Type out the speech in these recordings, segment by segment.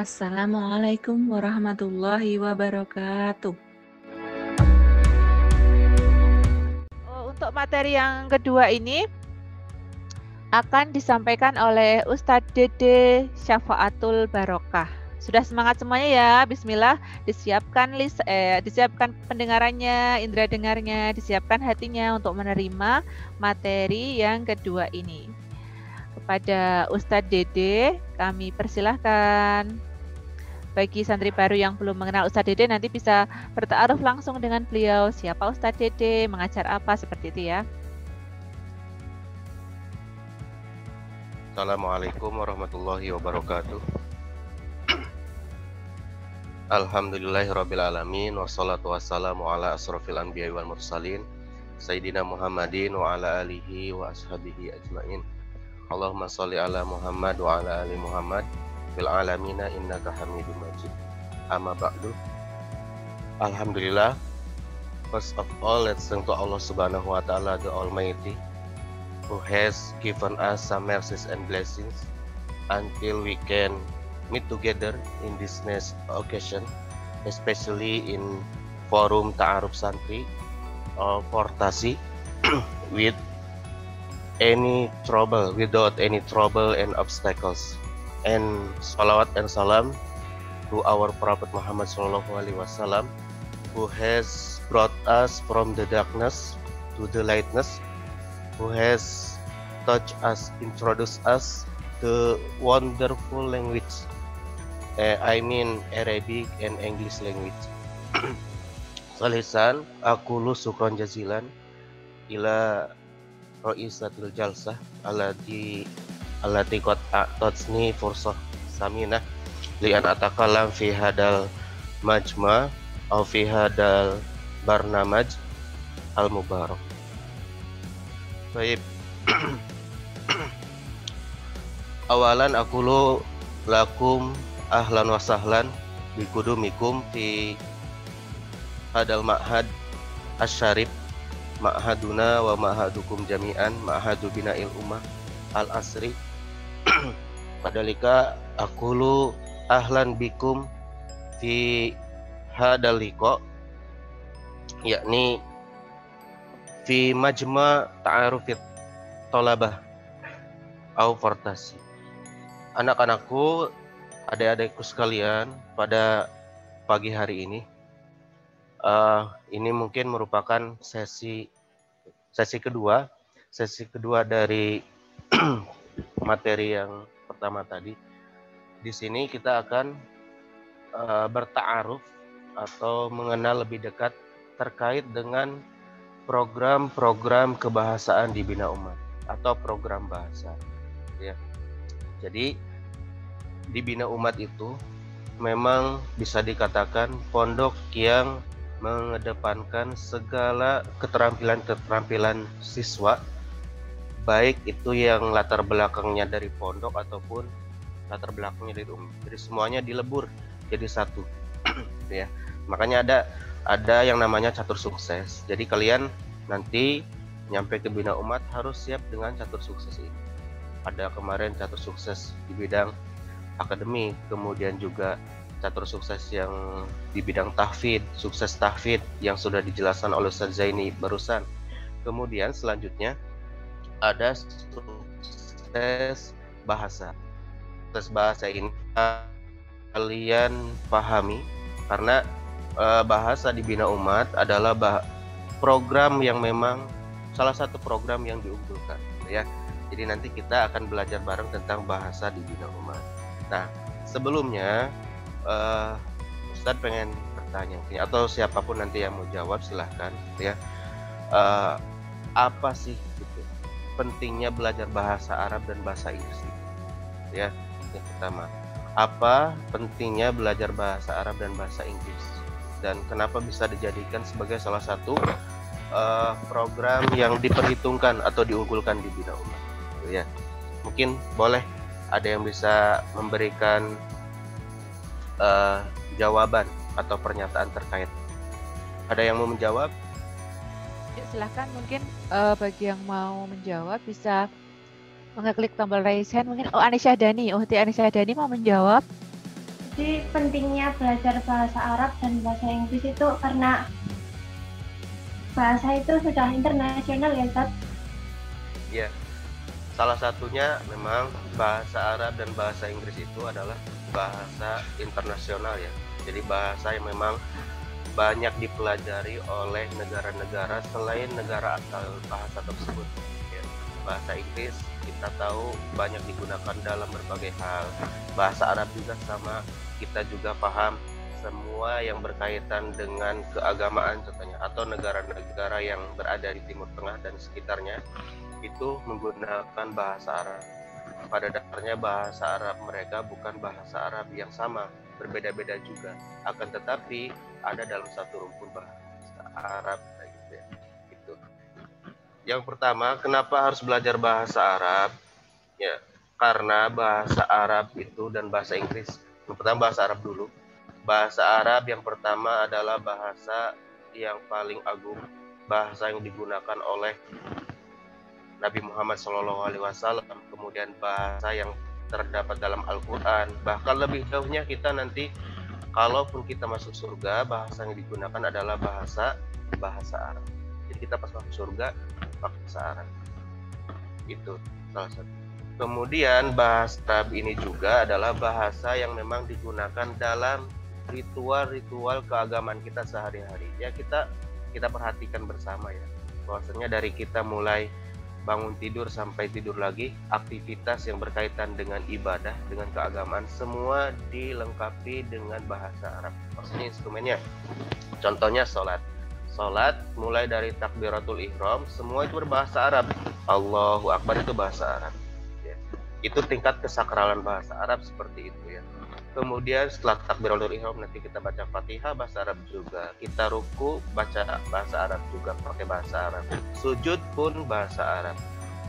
Assalamualaikum warahmatullahi wabarakatuh. Untuk materi yang kedua ini akan disampaikan oleh Ustadz Dede Syafaatul Barokah. Sudah semangat semuanya ya? Bismillah, disiapkan pendengarannya, indera dengarnya, disiapkan hatinya untuk menerima materi yang kedua ini. Kepada Ustadz Dede, kami persilahkan. Bagi santri baru yang belum mengenal Ustadz Dede, nanti bisa bertaaruf langsung dengan beliau. Siapa Ustadz Dede, mengajar apa, seperti itu ya. Assalamualaikum warahmatullahi wabarakatuh. Alhamdulillahirrabbilalamin. Wassalatu wassalamu ala asrafil anbiya wal mursalin Sayyidina Muhammadin wa ala alihi wa ashabihi ajmain. Allahumma salli ala Muhammad wa ala ali Muhammad fil alamina innaka hamidun majid. Amma ba'du. Alhamdulillah. First of all, let's thank to Allah subhanahu wa ta'ala, the Almighty, who has given us some mercies and blessings until we can meet together in this next occasion, especially in forum Ta'aruf Santri or Portasi without any trouble and obstacles. And salawat and salam to our Prophet Muhammad Sallallahu Alaihi Wasallam, who has brought us from the darkness to the lightness, who has touched us, introduced us to wonderful language, Arabic and English language. Salisan, aqulu syukran jazilan ila ra'isatil jalsah allati qad a'tatsni fursah saminah li an atakallam fi hadal majma' aw fi hadal barnamaj al mubarak. Baik. Awalan aqulu lakum ahlan wa sahlan bikudumikum fi hadal ma'had asyarif ma'haduna wa ma'hadukum jami'an ma'hadu bina'il ummah al-asri. Padalika aqulu ahlan bikum fi hadal liqa, yakni fi majma' ta'arufit tolabah au Portasi. Anak-anakku, adik-adikku sekalian, pada pagi hari ini mungkin merupakan sesi kedua dari materi yang pertama tadi. Di sini kita akan berta'aruf atau mengenal lebih dekat terkait dengan program-program kebahasaan di Bina Umat atau program bahasa, ya. Jadi di Bina Umat itu memang bisa dikatakan pondok yang mengedepankan segala keterampilan siswa, baik itu yang latar belakangnya dari pondok ataupun latar belakangnya dari jadi semuanya dilebur jadi satu. Ya, makanya ada yang namanya catur sukses. Jadi kalian nanti nyampe ke Bina Umat harus siap dengan catur sukses ini. Ada kemarin catur sukses di bidang akademik, kemudian juga catur sukses yang di bidang tahfidz, sukses tahfidz yang sudah dijelaskan oleh Ustaz Zaini barusan. Kemudian selanjutnya ada sukses bahasa. Sukses bahasa ini kalian pahami karena bahasa di Bina Umat adalah program yang memang salah satu program yang diunggulkan, ya. Jadi nanti kita akan belajar bareng tentang bahasa di Bina Umat. Nah, sebelumnya Ustadz pengen bertanya, atau siapapun nanti yang mau jawab silahkan, ya. Apa sih gitu pentingnya belajar bahasa Arab dan bahasa Inggris? Ya, yang pertama, apa pentingnya belajar bahasa Arab dan bahasa Inggris? Dan kenapa bisa dijadikan sebagai salah satu program yang diperhitungkan atau diunggulkan di Bina Umat, ya. Mungkin boleh ada yang bisa memberikan jawaban atau pernyataan terkait. Ada yang mau menjawab? Ya, silahkan, mungkin bagi yang mau menjawab bisa mengeklik tombol raise hand. Mungkin Anisya Dani, Ti Anisya Dani mau menjawab. Jadi pentingnya belajar bahasa Arab dan bahasa Inggris itu karena bahasa itu sudah internasional ya, Ustaz? Ya, salah satunya memang bahasa Arab dan bahasa Inggris itu adalah bahasa internasional ya. Jadi bahasa yang memang banyak dipelajari oleh negara-negara selain negara asal bahasa tersebut. Ya, bahasa Inggris kita tahu banyak digunakan dalam berbagai hal. Bahasa Arab juga sama, kita juga paham semua yang berkaitan dengan keagamaan contohnya, atau negara-negara yang berada di Timur Tengah dan sekitarnya itu menggunakan bahasa Arab. Pada dasarnya bahasa Arab mereka bukan bahasa Arab yang sama, berbeda-beda juga. Akan tetapi ada dalam satu rumpun bahasa Arab gitu ya. Gitu. Yang pertama, kenapa harus belajar bahasa Arab? Ya, karena bahasa Arab itu dan bahasa Inggris. Yang pertama bahasa Arab dulu. Bahasa Arab yang pertama adalah bahasa yang paling agung, bahasa yang digunakan oleh Nabi Muhammad SAW, kemudian bahasa yang terdapat dalam Al-Quran. Bahkan lebih jauhnya kita nanti, kalaupun kita masuk surga, bahasa yang digunakan adalah bahasa Arab. Jadi kita pas masuk surga pakai bahasa Arab. Itu salah satu. Kemudian bahasa Arab ini juga adalah bahasa yang memang digunakan dalam ritual-ritual keagamaan kita sehari-hari. Ya, kita perhatikan bersama ya, bahwasanya dari kita mulai bangun tidur sampai tidur lagi, aktivitas yang berkaitan dengan ibadah, dengan keagamaan, semua dilengkapi dengan bahasa Arab. Maksudnya instrumennya, contohnya sholat mulai dari takbiratul ihram, semua itu berbahasa Arab. Allahu Akbar itu bahasa Arab ya. Itu tingkat kesakralan bahasa Arab seperti itu ya. Kemudian setelah takbiratul ihram nanti kita baca Fatihah bahasa Arab juga. Kita ruku baca bahasa Arab juga, pakai bahasa Arab. Sujud pun bahasa Arab.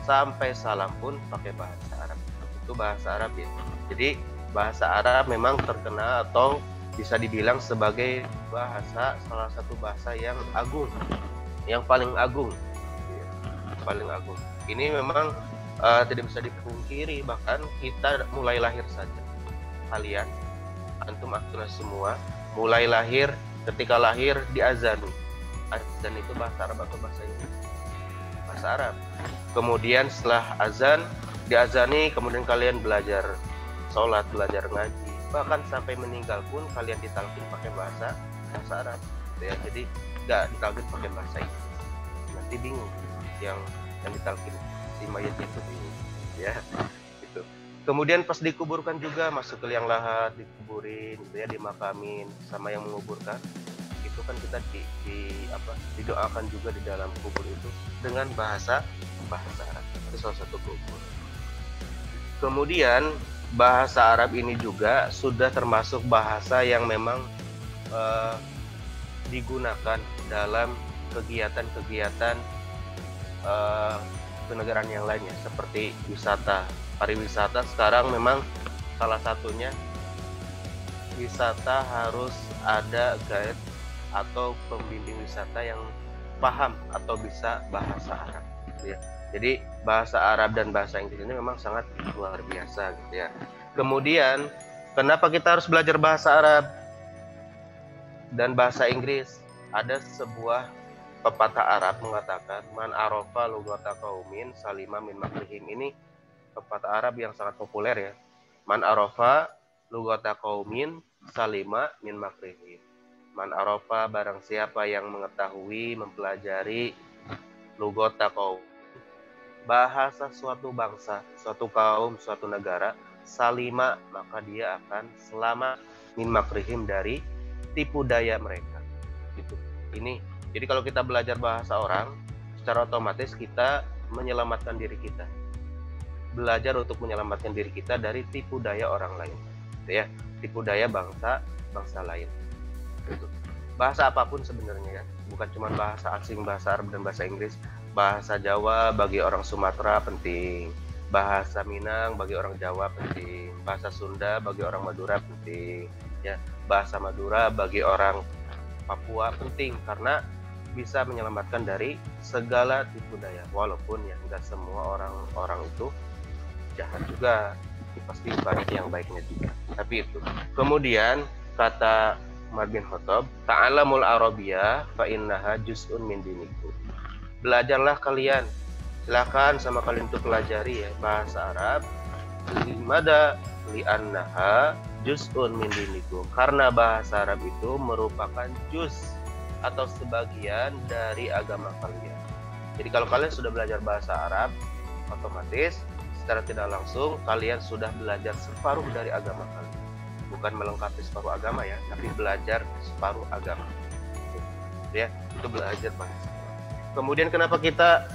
Sampai salam pun pakai bahasa Arab. Itu bahasa Arab ya. Jadi bahasa Arab memang terkenal atau bisa dibilang sebagai bahasa, salah satu bahasa yang agung, yang paling agung. Paling agung. Ini memang tidak bisa dipungkiri, bahkan kita mulai lahir saja. Kalian, antum semua mulai lahir, ketika lahir diazani. Azan itu bahasa Arab atau bahasa Inggris? Bahasa Arab. Kemudian setelah azan, diazani, kemudian kalian belajar sholat, belajar ngaji, bahkan sampai meninggal pun kalian ditalkin pakai bahasa Arab ya. Jadi nggak ditalkin pakai bahasa Inggris, nanti bingung yang ditalkin si mayatnya itu bingung ya. Kemudian pas dikuburkan juga masuk ke liang lahat, dikuburin gitu ya, dimakamin sama yang menguburkan. Itu kan kita didoakan juga di dalam kubur itu dengan bahasa Arab. Itu salah satu kubur. Kemudian bahasa Arab ini juga sudah termasuk bahasa yang memang digunakan dalam kegiatan-kegiatan kenegaraan yang lainnya seperti wisata, pariwisata. Sekarang memang salah satunya wisata harus ada guide atau pembimbing wisata yang paham atau bisa bahasa Arab gitu ya. Jadi bahasa Arab dan bahasa Inggris ini memang sangat luar biasa gitu ya. Kemudian kenapa kita harus belajar bahasa Arab dan bahasa Inggris? Ada sebuah pepatah Arab mengatakan, man arafa lughata qaumin salima min makrihim. Ini pepatah Arab yang sangat populer ya. Man arafa lughata qaumin salima min makrihim. Man arafa, barang siapa yang mengetahui, mempelajari lughata qaum, bahasa suatu bangsa, suatu kaum, suatu negara, salima, maka dia akan selamat min makrihim, dari tipu daya mereka. Gitu. Ini jadi kalau kita belajar bahasa orang, secara otomatis kita menyelamatkan diri kita. Belajar untuk menyelamatkan diri kita dari tipu daya orang lain, gitu ya. Tipu daya bangsa lain. Gitu. Bahasa apapun sebenarnya ya, bukan cuma bahasa asing, bahasa Arab dan bahasa Inggris. Bahasa Jawa bagi orang Sumatera penting, bahasa Minang bagi orang Jawa penting, bahasa Sunda bagi orang Madura penting, ya. Bahasa Madura bagi orang Papua penting, karena bisa menyelamatkan dari segala tipu daya. Walaupun ya enggak semua orang itu jahat juga, pasti banyak yang baiknya juga. Tapi itu. Kemudian kata Umar bin Khattab, ta'alamul arabiyah fa innaha juz'un min dinikum. Belajarlah kalian. Silakan sama kalian untuk pelajari ya bahasa Arab. Limada li'annaha juz'un min dinikum. Karena bahasa Arab itu merupakan juz atau sebagian dari agama kalian. Jadi kalau kalian sudah belajar bahasa Arab, otomatis secara tidak langsung kalian sudah belajar separuh dari agama kalian. Bukan melengkapi separuh agama ya, tapi belajar separuh agama. Ya, itu belajar bahasa. Kemudian kenapa kita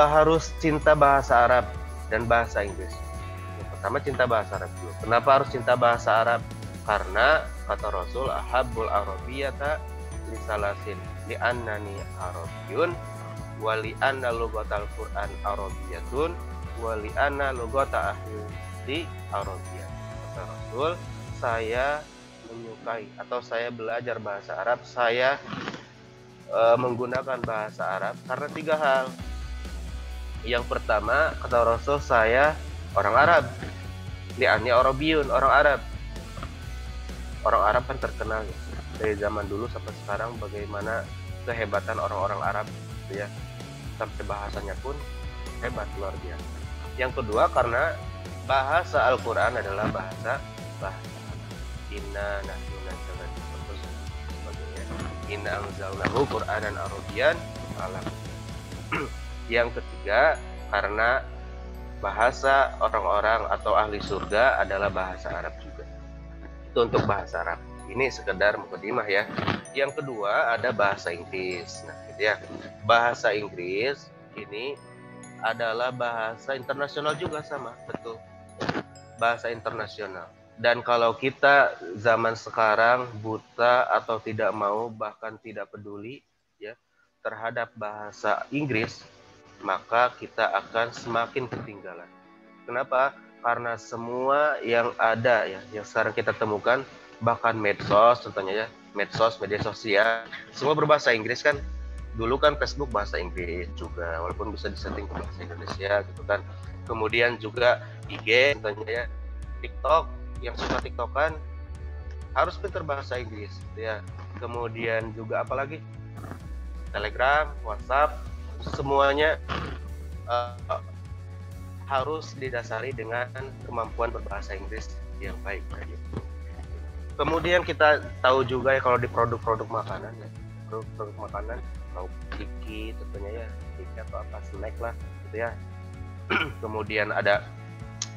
harus cinta bahasa Arab dan bahasa Inggris? Yang pertama cinta bahasa Arab dulu. Kenapa harus cinta bahasa Arab? Karena kata Rasul, ahabbul arabiyyata lisalasin li'annani arabiyyun wa li'anna lughatal Qur'an arabiyyatun wa li'anna lughata ahli arabiyyah. Kata Rasul, saya menyukai atau saya belajar bahasa Arab, saya menggunakan bahasa Arab karena 3 hal. Yang pertama, kata Rasul, saya orang Arab. Li'anni Arabiyun, orang Arab. Orang Arab kan terkenal ya. Dari zaman dulu sampai sekarang bagaimana kehebatan orang-orang Arab gitu ya. Sampai bahasanya pun hebat, luar biasa. Yang kedua, karena bahasa Al-Qur'an adalah bahasa Inna nahnu nazzalna sebagainya. Inna anzalnahu Qur'anan Arabiyyan alam. Yang ketiga, karena bahasa orang-orang atau ahli surga adalah bahasa Arab juga. Itu untuk bahasa Arab. Ini sekedar mukadimah ya. Yang kedua ada bahasa Inggris. Nah, gitu ya. Bahasa Inggris ini adalah bahasa internasional juga, sama, betul. Bahasa internasional. Dan kalau kita zaman sekarang buta atau tidak mau, bahkan tidak peduli ya terhadap bahasa Inggris, maka kita akan semakin ketinggalan. Kenapa? Karena semua yang ada ya, yang sekarang kita temukan, bahkan medsos contohnya ya, medsos, media sosial, semua berbahasa Inggris kan. Dulu kan Facebook bahasa Inggris juga, walaupun bisa disetting ke bahasa Indonesia gitu kan. Kemudian juga IG contohnya ya, TikTok, yang suka TikTokan harus pintar bahasa Inggris gitu ya. Kemudian juga apalagi Telegram, WhatsApp, semuanya harus didasari dengan kemampuan berbahasa Inggris yang baik. Kemudian kita tahu juga ya kalau di produk-produk makanan ya, produk makanan mau ciki tentunya ya, ciki atau apa snack lah gitu ya. Kemudian ada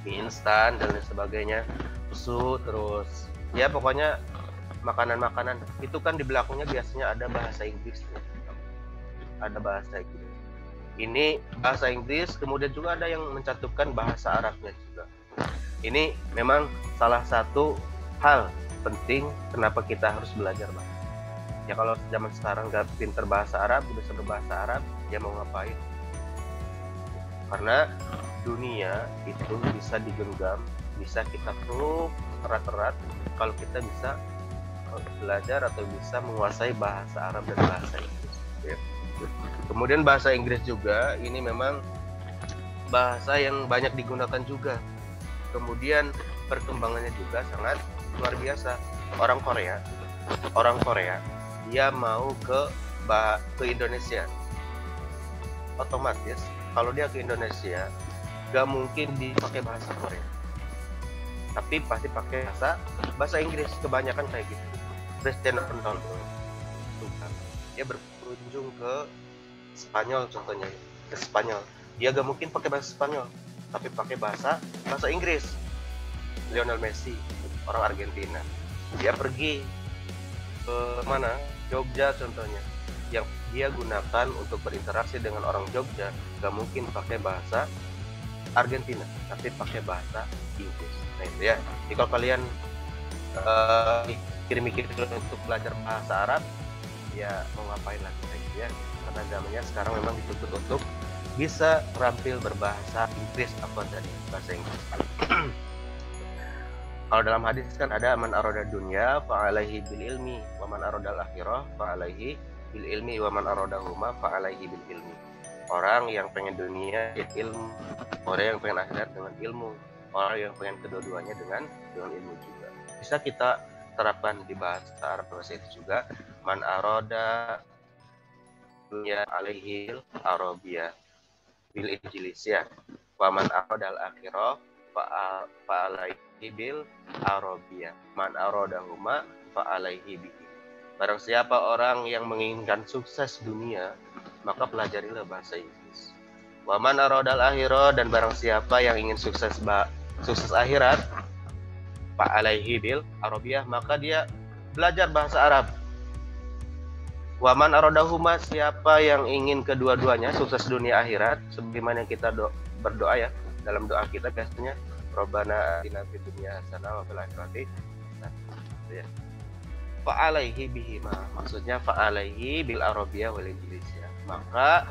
mie instan dan lain sebagainya, susu, terus ya pokoknya makanan-makanan itu kan di belakangnya biasanya ada bahasa Inggris ya. Ada bahasa Inggris. Ini bahasa Inggris, kemudian juga ada yang mencantumkan bahasa Arabnya juga. Ini memang salah satu hal penting kenapa kita harus belajar bahasa. Ya kalau zaman sekarang nggak pinter bahasa Arab, bisa berbahasa Arab, ya mau ngapain? Karena dunia itu bisa digenggam, bisa kita peluk erat-erat kalau kita bisa belajar atau bisa menguasai bahasa Arab dan bahasa Inggris ya. Kemudian bahasa Inggris juga ini memang bahasa yang banyak digunakan juga. Kemudian perkembangannya juga sangat luar biasa. Orang Korea dia mau ke Indonesia, otomatis kalau dia ke Indonesia gak mungkin dipakai bahasa Korea, tapi pasti pakai bahasa Inggris. Kebanyakan kayak gitu. Cristiano Ronaldo dia berkunjung ke Spanyol contohnya, ke Spanyol, dia gak mungkin pakai bahasa Spanyol, tapi pakai bahasa Inggris. Lionel Messi, orang Argentina, dia pergi ke mana? Jogja contohnya, yang dia gunakan untuk berinteraksi dengan orang Jogja gak mungkin pakai bahasa Argentina, tapi pakai bahasa Inggris. Nah itu ya. Jadi kalau kalian mikir-mikir untuk belajar bahasa Arab, ya mau ngapain lagi ya? Karena zamannya sekarang memang dituntut untuk bisa terampil berbahasa Inggris apa dari bahasa Inggris. Kalau dalam hadis kan ada man arada dunya fa alaihi bil ilmi wa man arada al akhirah fa alaihi bil ilmi wa man aradahuma fa alaihi bil ilmi. Orang yang pengen dunia ya ilmu, orang yang pengen akhirat dengan ilmu. orang yang pengen kedua-duanya dengan ilmu juga. Bisa kita terapkan di bahasa Arab bahasa itu juga. Man aroda dunya alaihil arabiyah bil injilis ya. Wa man aroda al akhirah fa alaihi bil arabiyah. Man arodahuma fa alaihi bihi. Barang siapa orang yang menginginkan sukses dunia, maka pelajarilah bahasa Inggris. Wa man aradal akhirah, dan barang siapa yang ingin sukses akhirat, fa alaihi bil arabiyah, maka dia belajar bahasa Arab. Wa man aradahuma, siapa yang ingin kedua-duanya, sukses dunia akhirat, sebagaimana kita berdoa ya, dalam doa kita biasanya Rabbana atina fid dunya hasanah wa fil akhirati hasanah ya. Fa alaihi bihima, maksudnya fa alaihi bil arabiyah wal injilisiyah, maka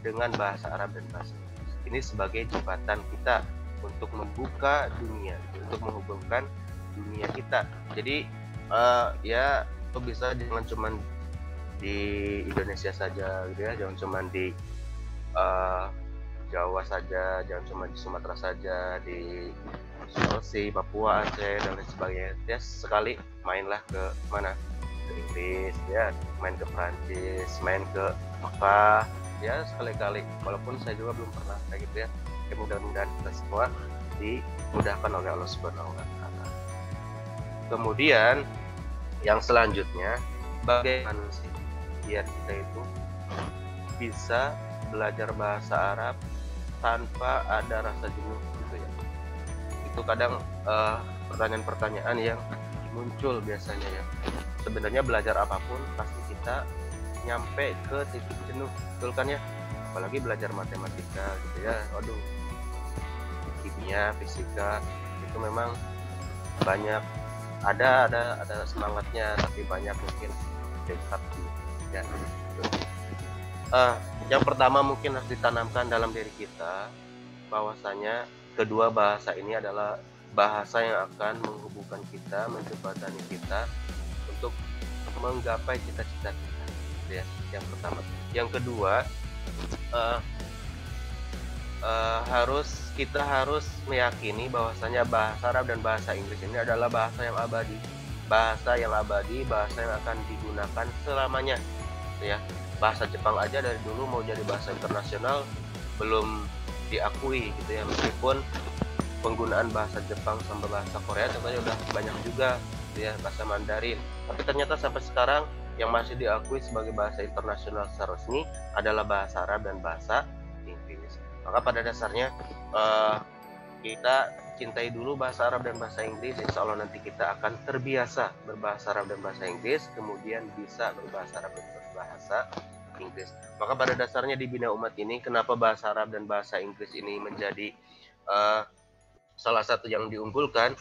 dengan bahasa Arab dan bahasa Inggris ini sebagai jembatan kita untuk membuka dunia, untuk menghubungkan dunia kita. Jadi ya itu bisa jangan cuma di Indonesia saja gitu ya, jangan cuma di Jawa saja, jangan cuma di Sumatera saja, di Sulawesi, Papua, Aceh dan lain sebagainya. Ya sekali mainlah ke mana? Ke Inggris ya, main ke Prancis, main ke Mekah ya sekali-kali. Walaupun saya juga belum pernah kayak gitu ya. Ya mudah-mudahan kita semua dimudahkan oleh Allah Subhanahu wa taala. Kemudian yang selanjutnya, bagaimana sih biar kita itu bisa belajar bahasa Arab tanpa ada rasa jenuh gitu ya. Itu kadang pertanyaan-pertanyaan yang muncul biasanya ya. Sebenarnya belajar apapun pasti kita nyampe ke titik jenuh, betul kan ya? Apalagi belajar matematika gitu ya. Waduh, kimia, fisika itu memang banyak ada semangatnya, tapi banyak mungkin dekat ya. Yang pertama mungkin harus ditanamkan dalam diri kita bahwasanya kedua bahasa ini adalah bahasa yang akan menghubungkan kita, menjembatani kita untuk menggapai cita-cita kita ya, yang pertama. Yang kedua kita harus meyakini bahwasanya bahasa Arab dan bahasa Inggris ini adalah bahasa yang abadi, bahasa yang akan digunakan selamanya ya. Bahasa Jepang aja dari dulu mau jadi bahasa internasional belum diakui gitu ya, meskipun penggunaan bahasa Jepang sama bahasa Korea contohnya udah banyak juga gitu ya, bahasa Mandarin, tapi ternyata sampai sekarang yang masih diakui sebagai bahasa internasional secara resmi adalah bahasa Arab dan bahasa Inggris. Maka pada dasarnya kita cintai dulu bahasa Arab dan bahasa Inggris, insya Allah nanti kita akan terbiasa berbahasa Arab dan bahasa Inggris, kemudian bisa berbahasa Arab dan bahasa Inggris. Maka pada dasarnya di Bina Umat ini, kenapa bahasa Arab dan bahasa Inggris ini menjadi salah satu yang diunggulkan,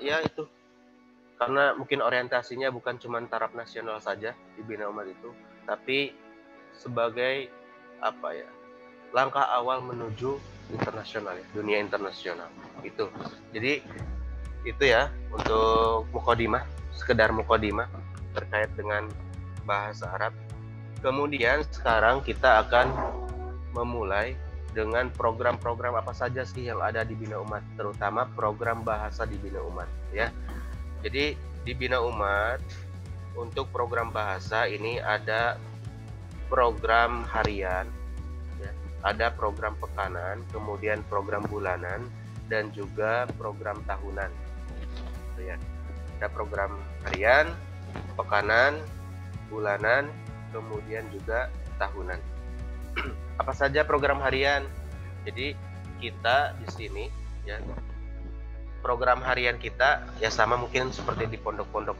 ya itu karena mungkin orientasinya bukan cuma taraf nasional saja di Bina Umat itu, tapi sebagai langkah awal menuju internasional ya, dunia internasional itu. Jadi itu ya untuk mukadimah, sekedar mukadimah terkait dengan bahasa Arab. Kemudian sekarang kita akan memulai dengan program-program apa saja sih yang ada di Bina Umat, terutama program bahasa di Bina Umat ya. Jadi di Bina Umat untuk program bahasa ini ada program harian ya, ada program pekanan, kemudian program bulanan dan juga program tahunan ya. Ada program harian, pekanan, bulanan, kemudian juga tahunan. Apa saja program harian? Jadi kita di sini ya, program harian kita ya sama mungkin seperti di pondok-pondok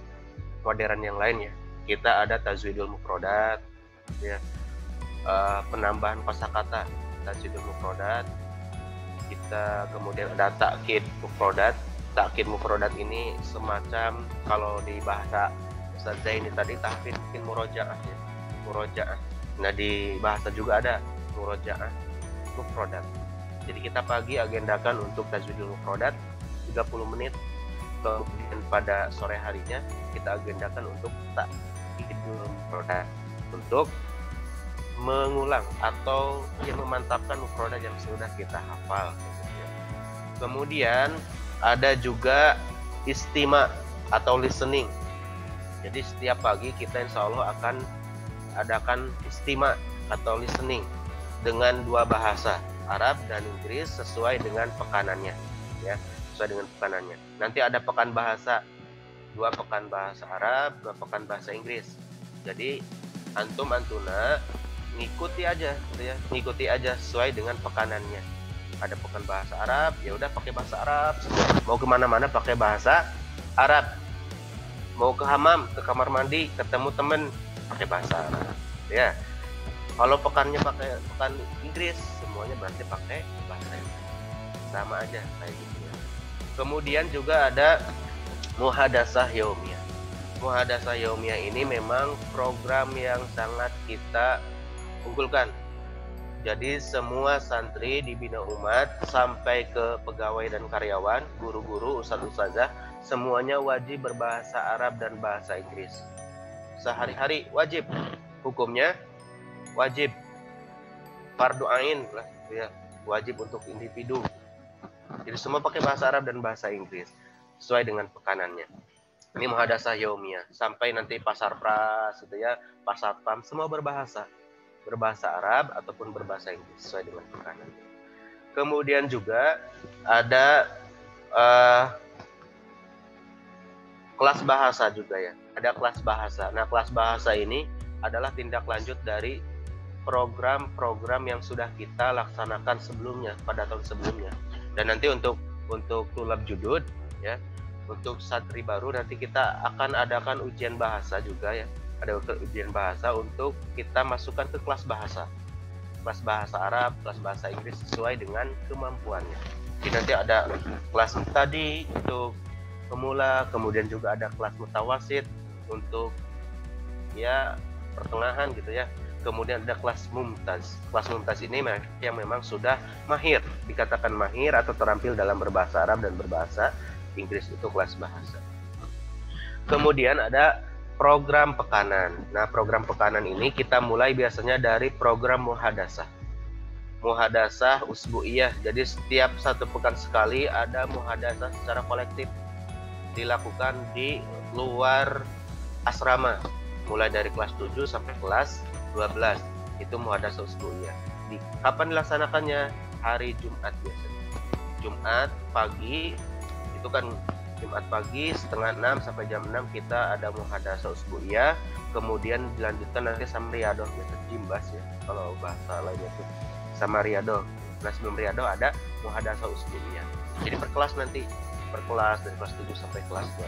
modern yang lain ya. Kita ada tajwidul mufrodat ya, penambahan kosakata tajwidul mufrodat. Kita kemudian ada takkid mufrodat. Takkid mufrodat ini semacam kalau di bahasa Ustaz Zaini tadi tahfidz mungkin murojaah ya, murojaah. Nah di bahasa juga ada murojaah mufrodat. Jadi kita pagi agendakan untuk tajwidul mufrodat 30 menit, kemudian pada sore harinya kita agendakan untuk takkidul mufrodat, untuk mengulang atau memantapkan mufrodat yang sudah kita hafal. Kemudian ada juga istima atau listening. Jadi setiap pagi kita insya Allah akan adakan istima atau listening dengan 2 bahasa, Arab dan Inggris, sesuai dengan pekanannya, ya, sesuai dengan pekanannya. Nanti ada pekan bahasa, 2 pekan bahasa Arab, 2 pekan bahasa Inggris. Jadi antuna ngikuti aja, gitu ya, ngikuti aja sesuai dengan pekanannya. Ada pekan bahasa Arab, ya udah pakai bahasa Arab. Mau kemana-mana pakai bahasa Arab. Mau ke hamam, ke kamar mandi, ketemu temen, pakai bahasa Arab. Ya. Kalau pekannya pakai pekan Inggris, semuanya berarti pakai bahasa Inggris. Sama aja kayak gitu ya. Kemudian juga ada muhadasah yaumiyah. Muhadasah yaumiyah ini memang program yang sangat kita unggulkan. Jadi semua santri di Bina Umat sampai ke pegawai dan karyawan, guru-guru, ustadz-ustazah, semuanya wajib berbahasa Arab dan bahasa Inggris. Sehari-hari wajib. Hukumnya wajib. Fardu ain lah, ya. Wajib untuk individu. Jadi semua pakai bahasa Arab dan bahasa Inggris sesuai dengan pekanannya. Ini muhadasah yaumiyah. Sampai nanti pasar pras gitu ya, pasar pam, semua berbahasa Arab ataupun berbahasa Inggris sesuai dengan pekanan. Kemudian juga ada kelas bahasa juga ya. Ada kelas bahasa. Nah, kelas bahasa ini adalah tindak lanjut dari program-program yang sudah kita laksanakan sebelumnya pada tahun sebelumnya. Dan nanti untuk tulab judud ya, untuk santri baru nanti kita akan adakan ujian bahasa juga ya. Ada ujian bahasa untuk kita masukkan ke kelas bahasa Arab, kelas bahasa Inggris sesuai dengan kemampuannya. Jadi nanti ada kelas tadi untuk pemula, kemudian juga ada kelas mutawasid untuk ya pertengahan gitu ya. Kemudian ada kelas mumtaz. Kelas mumtaz ini yang memang sudah mahir, dikatakan mahir atau terampil dalam berbahasa Arab dan berbahasa Inggris, itu kelas bahasa. Kemudian ada program pekanan. Nah, program pekanan ini kita mulai biasanya dari program muhadasah. Muhadasah usbu'iyah. Jadi setiap 1 pekan sekali ada muhadasah secara kolektif dilakukan di luar asrama. Mulai dari kelas 7 sampai kelas 12. Itu muhadasah usbu'iyah. Kapan dilaksanakannya? Hari Jumat biasanya. Jumat pagi, itu kan Jumat pagi setengah 6 sampai jam 6 kita ada muhadasah usbu'iyah, kemudian dilanjutkan nanti sama riadoh, biasa jimbas ya kalau bahasa lainnya itu, sama riadoh. Nah, sebelum riadoh ada muhadasah usbu'iyah. Jadi per kelas nanti, per kelas dari kelas 7 sampai kelas 12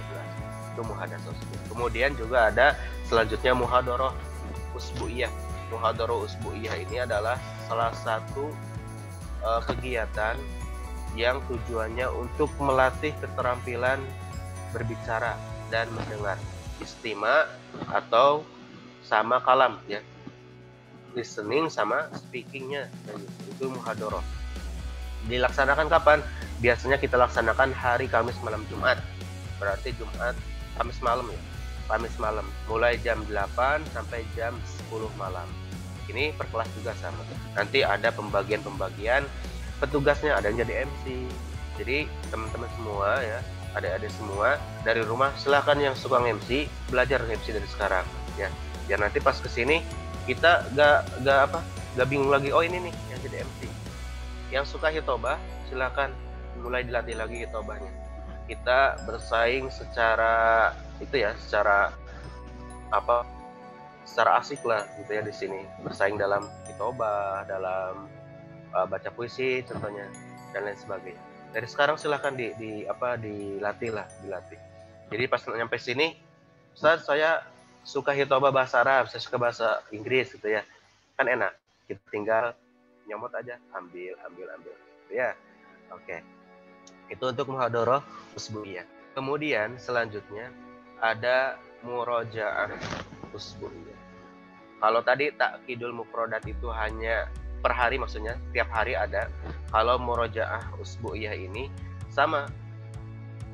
itu muhadasah usbu'iyah. Kemudian juga ada selanjutnya muhadharah usbu'iyah. Muhadharah usbu'iyah ini adalah salah satu kegiatan yang tujuannya untuk melatih keterampilan berbicara dan mendengar, istima atau sama kalam ya, listening sama speakingnya, itu muhadharah. Dilaksanakan kapan? Biasanya kita laksanakan hari Kamis malam Jumat, berarti Jumat Kamis malam ya, Kamis malam mulai jam 8 sampai jam 10 malam. Ini per kelas juga sama. Nanti ada pembagian petugasnya, ada yang jadi MC. Jadi teman-teman semua ya, adik-adik semua dari rumah silahkan yang suka MC belajar MC dari sekarang ya. Biar nanti pas kesini kita gak bingung lagi, oh ini nih yang jadi MC. Yang suka hitobah silahkan mulai dilatih lagi hitobahnya. Kita bersaing secara itu ya, secara asik lah gitu ya di sini. Bersaing dalam hitobah, dalam baca puisi contohnya dan lain sebagainya. Dari sekarang silahkan dilatih. Jadi pas nyampe sini, Ustaz saya suka hitobah bahasa Arab, saya suka bahasa Inggris gitu ya, kan enak, kita tinggal nyomot aja, ambil ya. Oke. Itu untuk muhadharah usbu'iyah. Kemudian selanjutnya ada murojaah usbu'iyah. Kalau tadi takkidul mufradat itu hanya per hari, maksudnya tiap hari ada. Kalau murojaah usbu'iyah ini sama,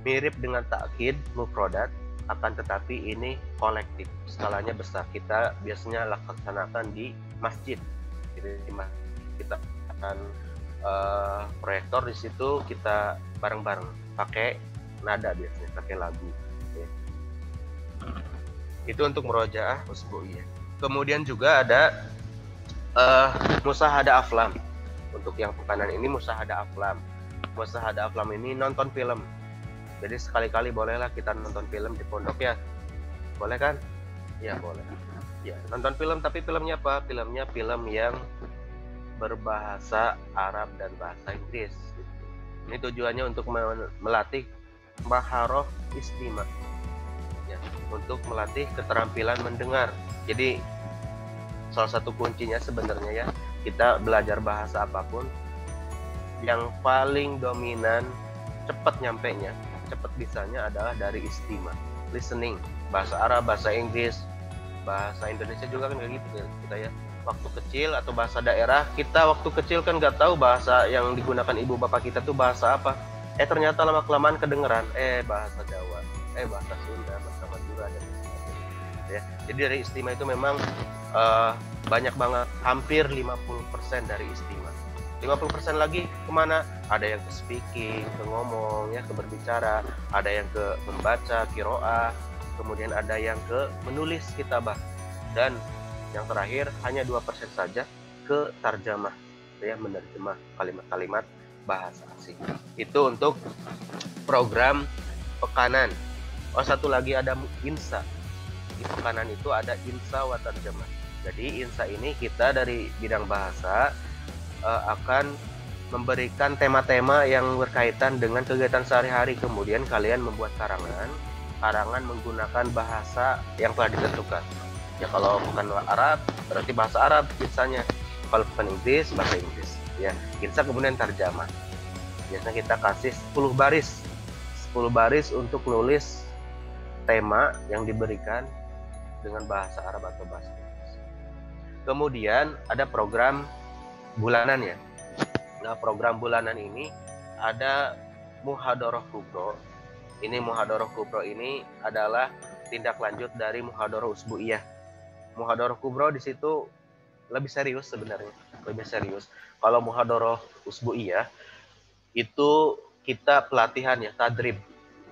mirip dengan takkid mufradat, akan tetapi ini kolektif, skalanya besar. Kita biasanya laksanakan di masjid. Jadi kita akan proyektor di situ kita bareng-bareng pakai nada, biasanya pakai lagu ya. Itu untuk murojaah usbu'iyah. Kemudian juga ada musahada aflam. Untuk yang pekanan ini musahada aflam. Musahada aflam ini nonton film. Jadi sekali-kali bolehlah kita nonton film di pondok ya. Boleh kan? Ya boleh. Ya, nonton film, tapi filmnya apa? Filmnya film yang berbahasa Arab dan bahasa Inggris. Ini tujuannya untuk melatih maharoh istima, ya, untuk melatih keterampilan mendengar. Jadi salah satu kuncinya sebenarnya ya, kita belajar bahasa apapun, yang paling dominan cepat nyampenya, cepat bisanya adalah dari istima, listening, bahasa Arab, bahasa Inggris, bahasa Indonesia juga kan kayak gitu kita ya. Waktu kecil atau bahasa daerah, kita waktu kecil kan nggak tahu bahasa yang digunakan ibu bapak kita tuh bahasa apa. Ternyata lama kelamaan kedengeran, bahasa Jawa, bahasa Sunda, bahasa Madura dan sebagainya. Ya. Jadi dari istima itu memang banyak banget, hampir 50% dari istima. 50% lagi kemana? Ada yang ke speaking, ke ngomong, ya, ke berbicara, ada yang ke membaca, qiraah, kemudian ada yang ke menulis kitabah, dan yang terakhir hanya 2% saja ke tarjamah, ya, menerjemah kalimat-kalimat bahasa asing. Itu untuk program pekanan. Satu lagi ada insa. Di pekanan itu ada insa wa tarjamah. Jadi insa ini kita dari bidang bahasa akan memberikan tema-tema yang berkaitan dengan kegiatan sehari-hari. Kemudian kalian membuat karangan menggunakan bahasa yang telah ditentukan. Ya, kalau bukan Arab berarti bahasa Arab insanya. Kalau bukan Inggris, bahasa Inggris. Ya, insya kemudian tarjamah. Biasanya kita kasih 10 baris untuk nulis tema yang diberikan dengan bahasa Arab atau bahasa Inggris. Kemudian ada program bulanan ya. Nah, program bulanan ini ada muhadharah kubro. Ini muhadharah kubro ini adalah tindak lanjut dari muhadharah usbu'iyah. Muhadharah kubro di situ lebih serius sebenarnya, lebih serius. Kalau muhadharah usbu'iyah itu kita pelatihan ya,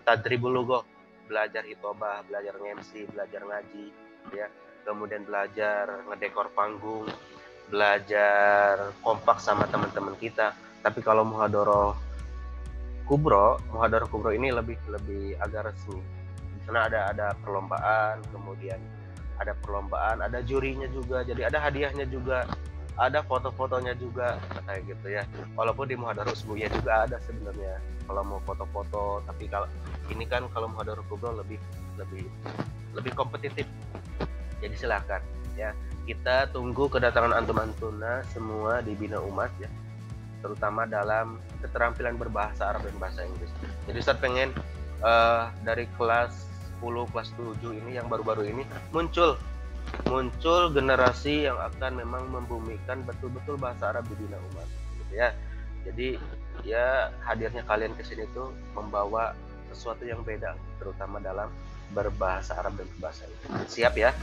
tadribul lughah, belajar hitobah, belajar MC, belajar ngaji ya, kemudian belajar ngedekor panggung, belajar kompak sama teman-teman kita. Tapi kalau muhadharah kubro ini lebih agak resmi. Di sana ada perlombaan, kemudian ada jurinya juga, jadi ada hadiahnya juga, ada foto-fotonya juga kayak gitu ya. Walaupun di muhadharah usbu'iyah juga ada sebenarnya kalau mau foto-foto, tapi kalau ini kan kalau muhadharah kubro lebih kompetitif. Jadi silakan ya, kita tunggu kedatangan antum-antuna semua di Bina Umat ya, terutama dalam keterampilan berbahasa Arab dan bahasa Inggris. Jadi Ustaz pengen dari kelas 10, kelas 7 ini yang baru-baru ini muncul generasi yang akan memang membumikan betul-betul bahasa Arab di Bina Umat gitu ya. Jadi ya hadirnya kalian ke sini tuh membawa sesuatu yang beda, terutama dalam berbahasa Arab dan berbahasa Inggris. Siap ya?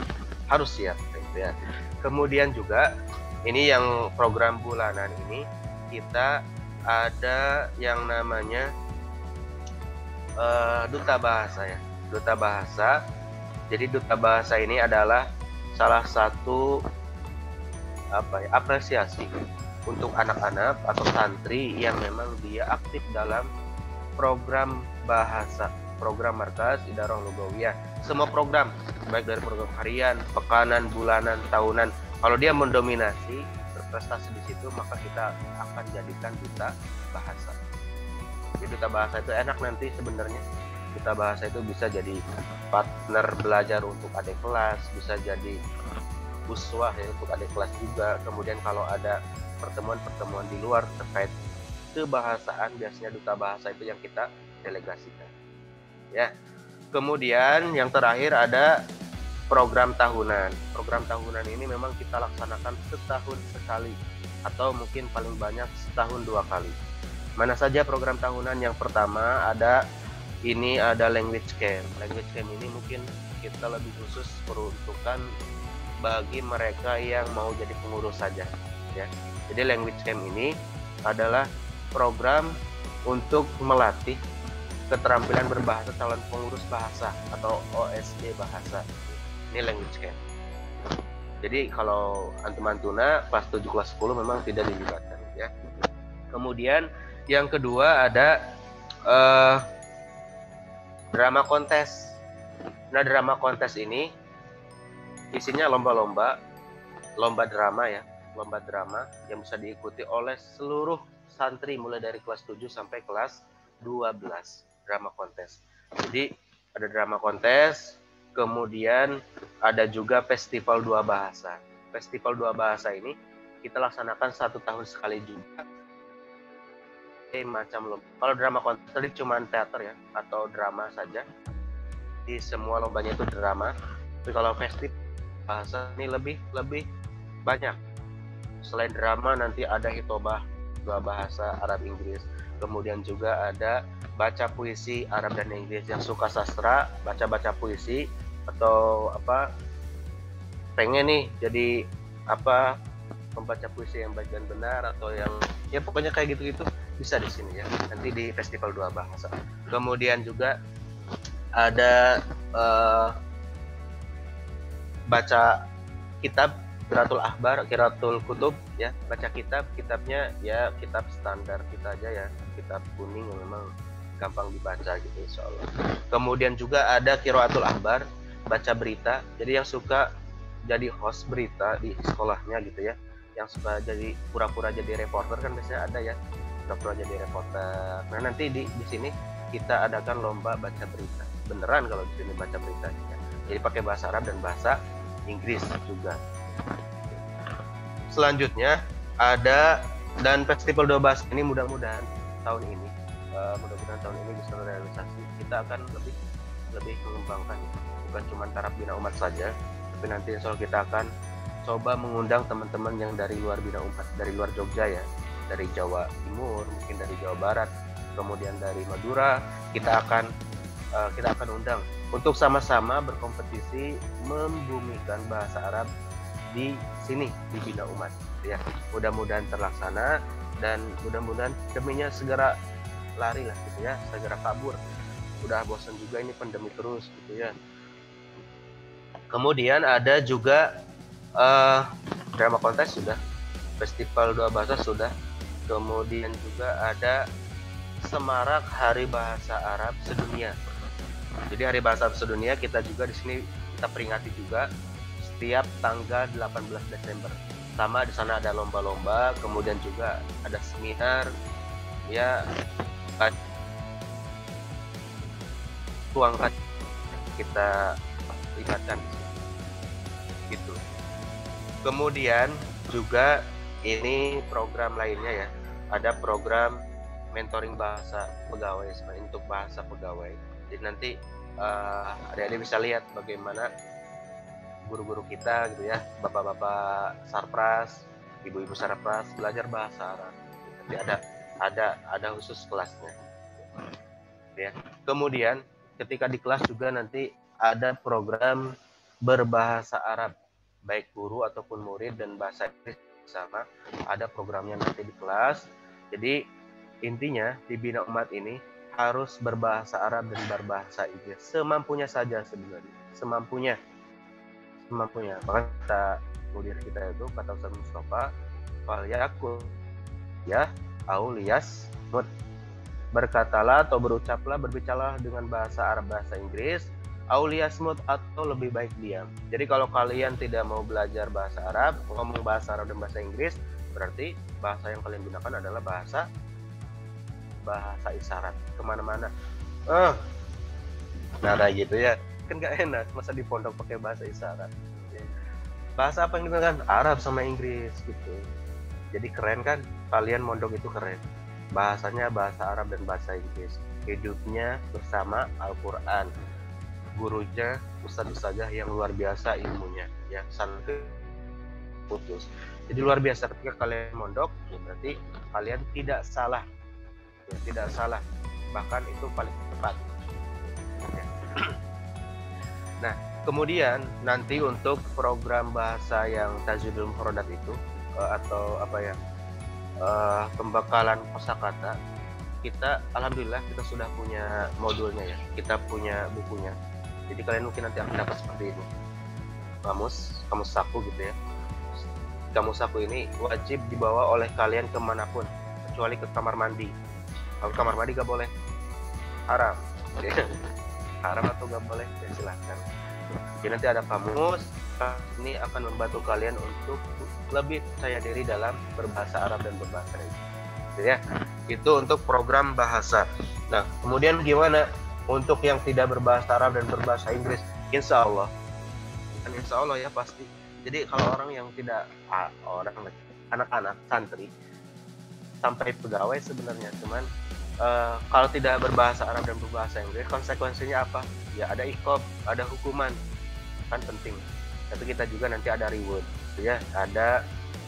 Harus siap gitu ya. Kemudian juga ini yang program bulanan ini kita ada yang namanya duta bahasa ya. Duta bahasa. Jadi duta bahasa ini adalah salah satu apresiasi untuk anak-anak atau santri yang memang dia aktif dalam program bahasa, program Markas Idarah Lugawiyah. Semua program, baik dari program harian, pekanan, bulanan, tahunan, kalau dia mendominasi, berprestasi di situ, maka kita akan jadikan duta bahasa. Jadi duta bahasa itu enak nanti sebenarnya. Duta bahasa itu bisa jadi partner belajar untuk adik kelas, bisa jadi uswah ya untuk adik kelas juga. Kemudian kalau ada pertemuan-pertemuan di luar terkait kebahasaan, biasanya duta bahasa itu yang kita delegasikan. Ya. Kemudian yang terakhir ada program tahunan. Program tahunan ini memang kita laksanakan setahun sekali atau mungkin paling banyak setahun 2 kali. Mana saja program tahunan? Yang pertama ada language camp. Language camp ini mungkin kita lebih khusus peruntukan bagi mereka yang mau jadi pengurus saja ya. Jadi language camp ini adalah program untuk melatih keterampilan berbahasa calon pengurus bahasa atau OSD bahasa. Ini language camp. Jadi kalau antum-antuna kelas 7 kelas 10 memang tidak dilibatkan ya. Kemudian yang kedua ada drama kontes. Nah, drama kontes ini isinya lomba-lomba, lomba drama ya, lomba drama yang bisa diikuti oleh seluruh santri mulai dari kelas 7 sampai kelas 12, drama kontes. Jadi ada drama kontes, kemudian ada juga festival 2 bahasa. Festival 2 bahasa ini kita laksanakan 1 tahun sekali juga. Macam lomba. Kalau drama kontes tadi cuma teater ya, atau drama saja. Di semua lombanya itu drama. Tapi kalau festival bahasa ini lebih banyak. Selain drama nanti ada hitobah 2 bahasa Arab Inggris. Kemudian juga ada baca puisi Arab dan Inggris. Yang suka sastra, baca puisi atau apa pengen nih jadi apa membaca puisi yang baik dan benar atau yang ya pokoknya kayak gitu-gitu bisa di sini ya. Nanti di festival 2 bahasa. Kemudian juga ada baca kitab Qiraatul Kutub ya, baca kitabnya ya kitab standar kita aja ya, kitab kuning yang memang gampang dibaca gitu insyaallah. Kemudian juga ada Qiraatul Akhbar, baca berita. Jadi yang suka jadi host berita di sekolahnya gitu ya, yang suka jadi pura-pura jadi reporter kan biasanya ada ya, pura-pura jadi reporter. Nah, nanti di sini kita adakan lomba baca berita. Beneran kalau di sini baca beritanya. Jadi pakai bahasa Arab dan bahasa Inggris juga. Selanjutnya ada dan festival 2 bahasa ini mudah-mudahan tahun ini bisa realisasi. Kita akan lebih mengembangkan bukan cuma taraf Bina Umat saja, tapi nanti insya Allah kita akan coba mengundang teman-teman yang dari luar Bina Umat, dari luar Jogja ya, dari Jawa Timur, mungkin dari Jawa Barat, kemudian dari Madura. Kita akan undang untuk sama-sama berkompetisi membumikan bahasa Arab di sini di Bina Umat ya. Mudah-mudahan terlaksana dan mudah-mudahan deminya segera lari lah gitu ya, segera kabur. Udah bosan juga ini pandemi terus gitu ya. Kemudian ada juga drama kontes sudah, festival 2 bahasa sudah. Kemudian juga ada Semarak Hari Bahasa Arab Sedunia. Jadi Hari Bahasa Arab Sedunia kita juga di sini kita peringati juga setiap tanggal 18 Desember. Sama di sana ada lomba-lomba, kemudian juga ada seminar ya, tuangkan kita libatkan gitu. Kemudian juga ini program lainnya ya, ada program mentoring bahasa pegawai untuk bahasa pegawai. Jadi nanti adik-adik bisa lihat bagaimana guru-guru kita gitu ya, bapak-bapak sarpras, ibu-ibu sarpras belajar bahasa Arab. Nanti ada khusus kelasnya ya. Kemudian ketika di kelas juga nanti ada program berbahasa Arab, baik guru ataupun murid, dan bahasa Inggris sama ada programnya nanti di kelas. Jadi intinya di Bina Umat ini harus berbahasa Arab dan berbahasa Inggris semampunya saja sebenarnya, semampunya. Maka kata mudir kita itu, kata Ustaz Mustafa, fal yakul ya aulias mut, berkatalah atau berucaplah, berbicaralah dengan bahasa Arab bahasa Inggris, aulias mut, atau lebih baik diam. Jadi kalau kalian tidak mau belajar bahasa Arab, ngomong bahasa Arab dan bahasa Inggris, berarti bahasa yang kalian gunakan adalah bahasa isyarat kemana-mana. Nah kayak gitu ya, kan gak enak masa di pondok pakai bahasa isyarat. Bahasa apa yang digunakan? Arab sama Inggris gitu. Jadi keren kan, kalian mondok itu keren, bahasanya bahasa Arab dan bahasa Inggris, hidupnya bersama Al-Quran, gurunya ustadz-ustadzah yang luar biasa ilmunya ya, sampai putus. Jadi luar biasa ketika kalian mondok ya, berarti kalian tidak salah ya, tidak salah, bahkan itu paling tepat ya. Nah kemudian nanti untuk program bahasa yang Tajwidul Mufradat itu atau apa ya, pembekalan kosakata, kita alhamdulillah kita sudah punya modulnya ya, kita punya bukunya. Jadi kalian mungkin nanti akan dapat seperti ini, kamus saku gitu ya. Kamus saku ini wajib dibawa oleh kalian kemanapun, kecuali ke kamar mandi. Kalau kamar mandi gak boleh, haram. Haram atau gak boleh, ya silahkan. Jadi nanti ada kamus, ini akan membantu kalian untuk lebih percaya diri dalam berbahasa Arab dan berbahasa Inggris. Ya, itu untuk program bahasa. Nah, kemudian gimana untuk yang tidak berbahasa Arab dan berbahasa Inggris? Insya Allah ya pasti. Jadi kalau orang yang tidak anak-anak santri sampai pegawai sebenarnya, cuman kalau tidak berbahasa Arab dan berbahasa Inggris, konsekuensinya apa? Ya ada iqab, ada hukuman, kan penting. Tapi kita juga nanti ada reward, ya ada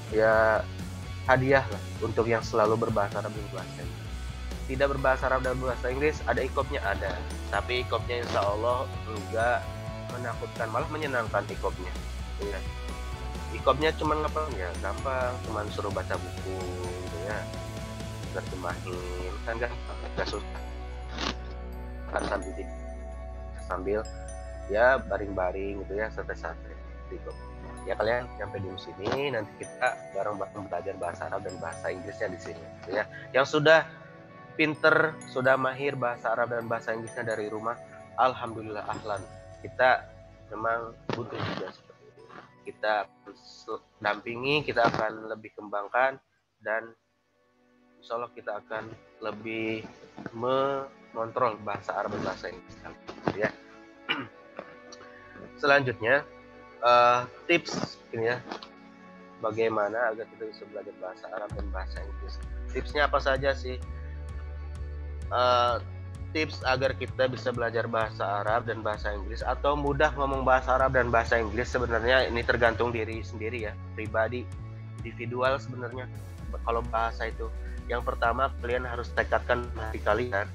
ya hadiah lah untuk yang selalu berbahasa Arab dan berbahasa Inggris. Tidak berbahasa Arab dan berbahasa Inggris, ada iqabnya ada, tapi iqabnya insya Allah enggak menakutkan, malah menyenangkan iqabnya. Ya. Iqabnya cuma ngapain ya? Gampang, cuma suruh baca buku gitu ya, terjemahin, kan nggak susah. Harus sambil ya baring-baring gitu ya, santai-santai gitu. Ya kalian sampai di sini, nanti kita bareng-bareng belajar bahasa Arab dan bahasa Inggrisnya di sini gitu ya. Yang sudah pinter, sudah mahir bahasa Arab dan bahasa Inggrisnya dari rumah, alhamdulillah ahlan. Kita memang butuh juga seperti itu. Kita dampingi, kita akan lebih kembangkan, dan insya Allah kita akan lebih mengontrol bahasa Arab dan bahasa Inggris gitu ya. Selanjutnya tips ini ya, bagaimana agar kita bisa belajar bahasa Arab dan bahasa Inggris. Tipsnya apa saja sih? Tips agar kita bisa belajar bahasa Arab dan bahasa Inggris atau mudah ngomong bahasa Arab dan bahasa Inggris, sebenarnya ini tergantung diri sendiri ya, pribadi, individual sebenarnya. Kalau bahasa itu, yang pertama kalian harus tekadkan hati kalian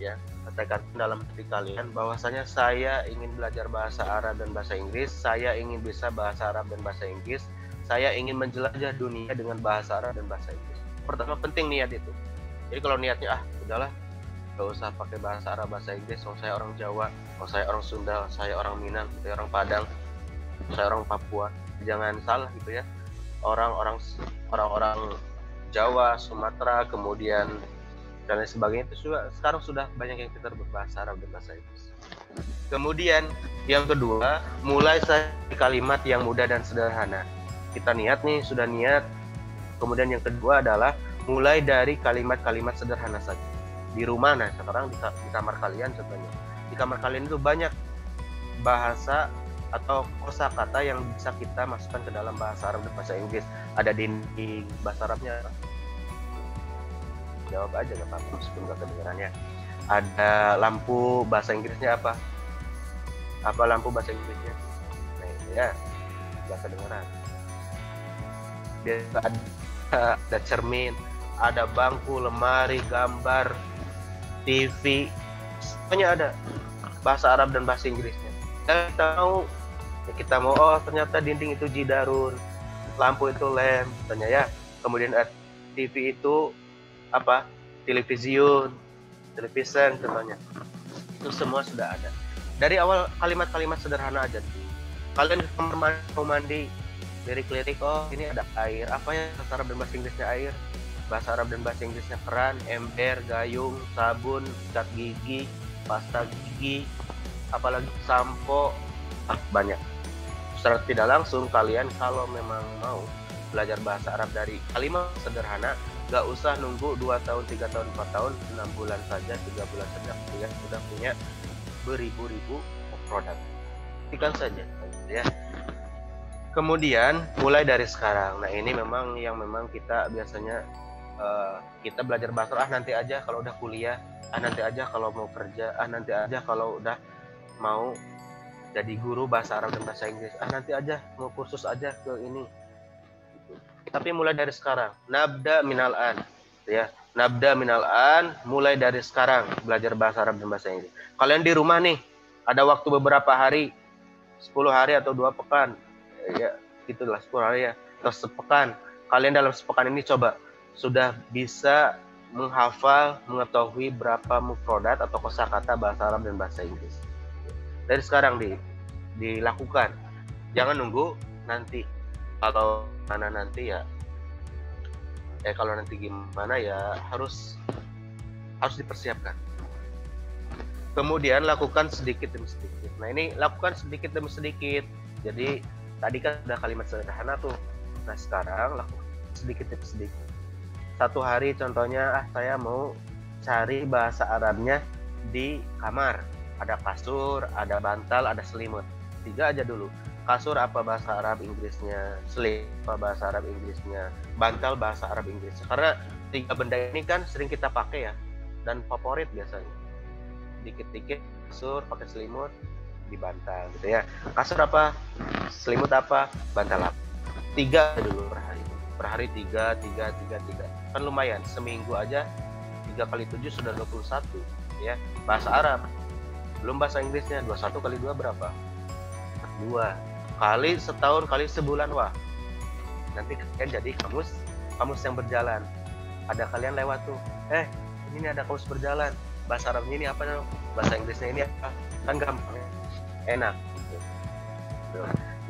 ya, tekadkan dalam hati kalian bahwasanya saya ingin belajar bahasa Arab dan bahasa Inggris, saya ingin bisa bahasa Arab dan bahasa Inggris, saya ingin menjelajah dunia dengan bahasa Arab dan bahasa Inggris. Pertama penting niat itu. Jadi kalau niatnya udahlah gak usah pakai bahasa Arab bahasa Inggris, saya orang Jawa, saya orang Sunda, saya orang Minang, saya orang Padang, saya orang Papua, jangan salah gitu ya. Orang-orang Jawa, Sumatera, kemudian dan lain sebagainya itu juga sekarang sudah banyak yang pintar berbahasa Arab dan bahasa Inggris. Kemudian yang kedua, mulai dari kalimat yang mudah dan sederhana. Kita niat nih, sudah niat. Kemudian yang kedua adalah mulai dari kalimat-kalimat sederhana saja. Di rumah, nah sekarang di kamar kalian contohnya, di kamar kalian itu banyak bahasa atau kosakata yang bisa kita masukkan ke dalam bahasa Arab dan bahasa Inggris. Ada dinding, bahasa Arabnya jawab aja nggak apa-apa meskipun nggak kedengarannya. Ada lampu, bahasa Inggrisnya apa lampu bahasa Inggrisnya? Nah itu ya nggak kedengaran. Biasa ada cermin, ada bangku, lemari, gambar, TV, semuanya ada bahasa Arab dan bahasa Inggrisnya. Dan kita mau oh ternyata dinding itu jidarun, lampu itu lem, tanya ya. Kemudian TV itu apa? Television contohnya. Itu semua sudah ada. Dari awal kalimat-kalimat sederhana aja. Kalian ke kamar mandi, lirik-lirik, oh ini ada air. Apa ya bahasa Arab dan bahasa Inggrisnya air? Bahasa Arab dan bahasa Inggrisnya keran, ember, gayung, sabun, sikat gigi, pasta gigi, apalagi sampo, banyak. Secara tidak langsung kalian kalau memang mau belajar bahasa Arab dari kalimat sederhana, gak usah nunggu 2 tahun, 3 tahun, 4 tahun, 6 bulan saja, 3 bulan saja, kalian sudah punya beribu-ribu produk. Buktikan saja ya. Kemudian mulai dari sekarang. Nah ini memang kita biasanya kita belajar bahasa Arab nanti aja kalau udah kuliah, nanti aja kalau mau kerja, nanti aja kalau udah mau jadi guru bahasa Arab dan bahasa Inggris, nanti aja mau kursus aja ke ini. Tapi mulai dari sekarang, nabda minal an ya, nabda minal an, mulai dari sekarang belajar bahasa Arab dan bahasa Inggris. Kalian di rumah nih ada waktu beberapa hari, 10 hari atau 2 pekan ya, gitulah 10 hari ya atau sepekan. Kalian dalam sepekan ini coba sudah bisa menghafal, mengetahui berapa mufrodat atau kosakata bahasa Arab dan bahasa Inggris. Dari sekarang dilakukan. Jangan nunggu nanti. Kalau mana nanti ya, kalau nanti gimana ya harus dipersiapkan. Kemudian lakukan sedikit demi sedikit. Nah ini lakukan sedikit demi sedikit. Jadi tadi kan udah kalimat sederhana tuh. Nah sekarang lakukan sedikit demi sedikit. Satu hari contohnya, saya mau cari bahasa Arabnya di kamar. Ada kasur, ada bantal, ada selimut. 3 aja dulu. Kasur apa bahasa Arab Inggrisnya, selimut apa bahasa Arab Inggrisnya, bantal bahasa Arab Inggrisnya. Karena 3 benda ini kan sering kita pakai ya, dan favorit biasanya. Dikit-dikit kasur, pakai selimut, di bantal gitu ya. Kasur apa, selimut apa, bantal apa. 3 dulu per hari. Per hari 3. Kan lumayan, seminggu aja 3 kali 7 sudah 21 ya. Bahasa Arab. Belum bahasa Inggrisnya, 21 kali 2 berapa? 2 kali setahun kali sebulan, wah nanti kalian jadi kamus yang berjalan. Ada kalian lewat tuh, ini ada kamus berjalan, bahasa Arabnya ini apa, bahasa Inggrisnya ini apa, kan gampang ya? Enak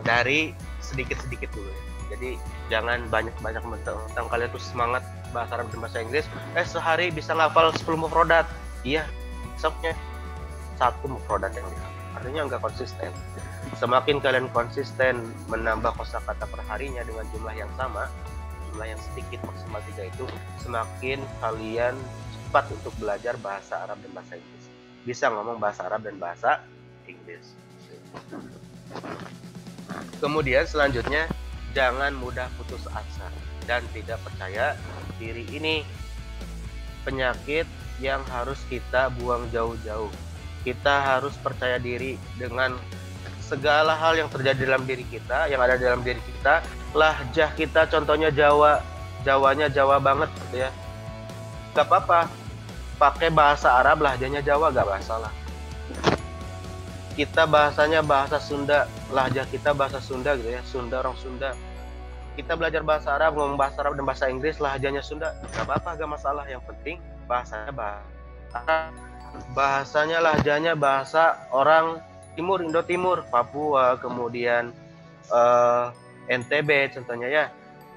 dari sedikit-sedikit dulu ya. Jadi jangan banyak-banyak mentang kalian tuh semangat bahasa Arab dan bahasa Inggris, sehari bisa ngafal 10 mufrodat. Iya, besoknya 1 mufrodat yang dihafal. Artinya nggak konsisten. Semakin kalian konsisten menambah kosakata perharinya dengan jumlah yang sama, jumlah yang sedikit maksimal 3 itu, semakin kalian cepat untuk belajar bahasa Arab dan bahasa Inggris. Bisa ngomong bahasa Arab dan bahasa Inggris. Kemudian selanjutnya, jangan mudah putus asa dan tidak percaya diri. Ini penyakit yang harus kita buang jauh-jauh. Kita harus percaya diri dengan segala hal yang terjadi dalam diri kita, yang ada dalam diri kita. Lahjah kita contohnya Jawanya Jawa banget gitu ya. Gak apa-apa, pakai bahasa Arab lahjahnya Jawa gak masalah. Kita bahasanya bahasa Sunda, lahjah kita bahasa Sunda gitu ya, Sunda, orang Sunda. Kita belajar bahasa Arab, ngomong bahasa Arab dan bahasa Inggris, lahjahnya Sunda, gak apa-apa, gak masalah. Yang penting bahasanya bahasanya lahjahnya bahasa orang Timur, Indo Timur, Papua, kemudian NTB contohnya ya,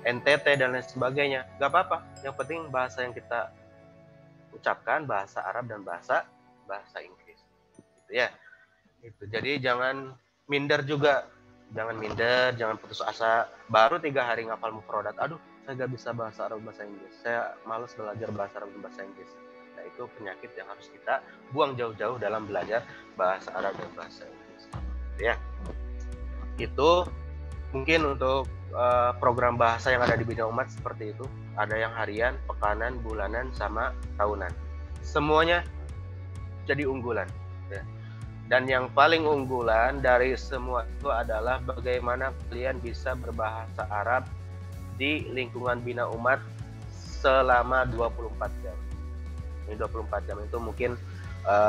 NTT dan lain sebagainya. Gak apa-apa, yang penting bahasa yang kita ucapkan bahasa Arab dan bahasa Inggris gitu ya. Itu. Jadi jangan minder juga, jangan putus asa. Baru 3 hari ngapal mufrodat, aduh saya gak bisa bahasa Arab bahasa Inggris, saya malas belajar bahasa Arab dan bahasa Inggris. Nah itu penyakit yang harus kita buang jauh-jauh dalam belajar bahasa Arab dan bahasa Inggris ya. Itu mungkin untuk program bahasa yang ada di Bina Umat seperti itu. Ada yang harian, pekanan, bulanan, sama tahunan. Semuanya jadi unggulan ya. Dan yang paling unggulan dari semua itu adalah bagaimana kalian bisa berbahasa Arab di lingkungan Bina Umat selama 24 jam. Ini 24 jam itu mungkin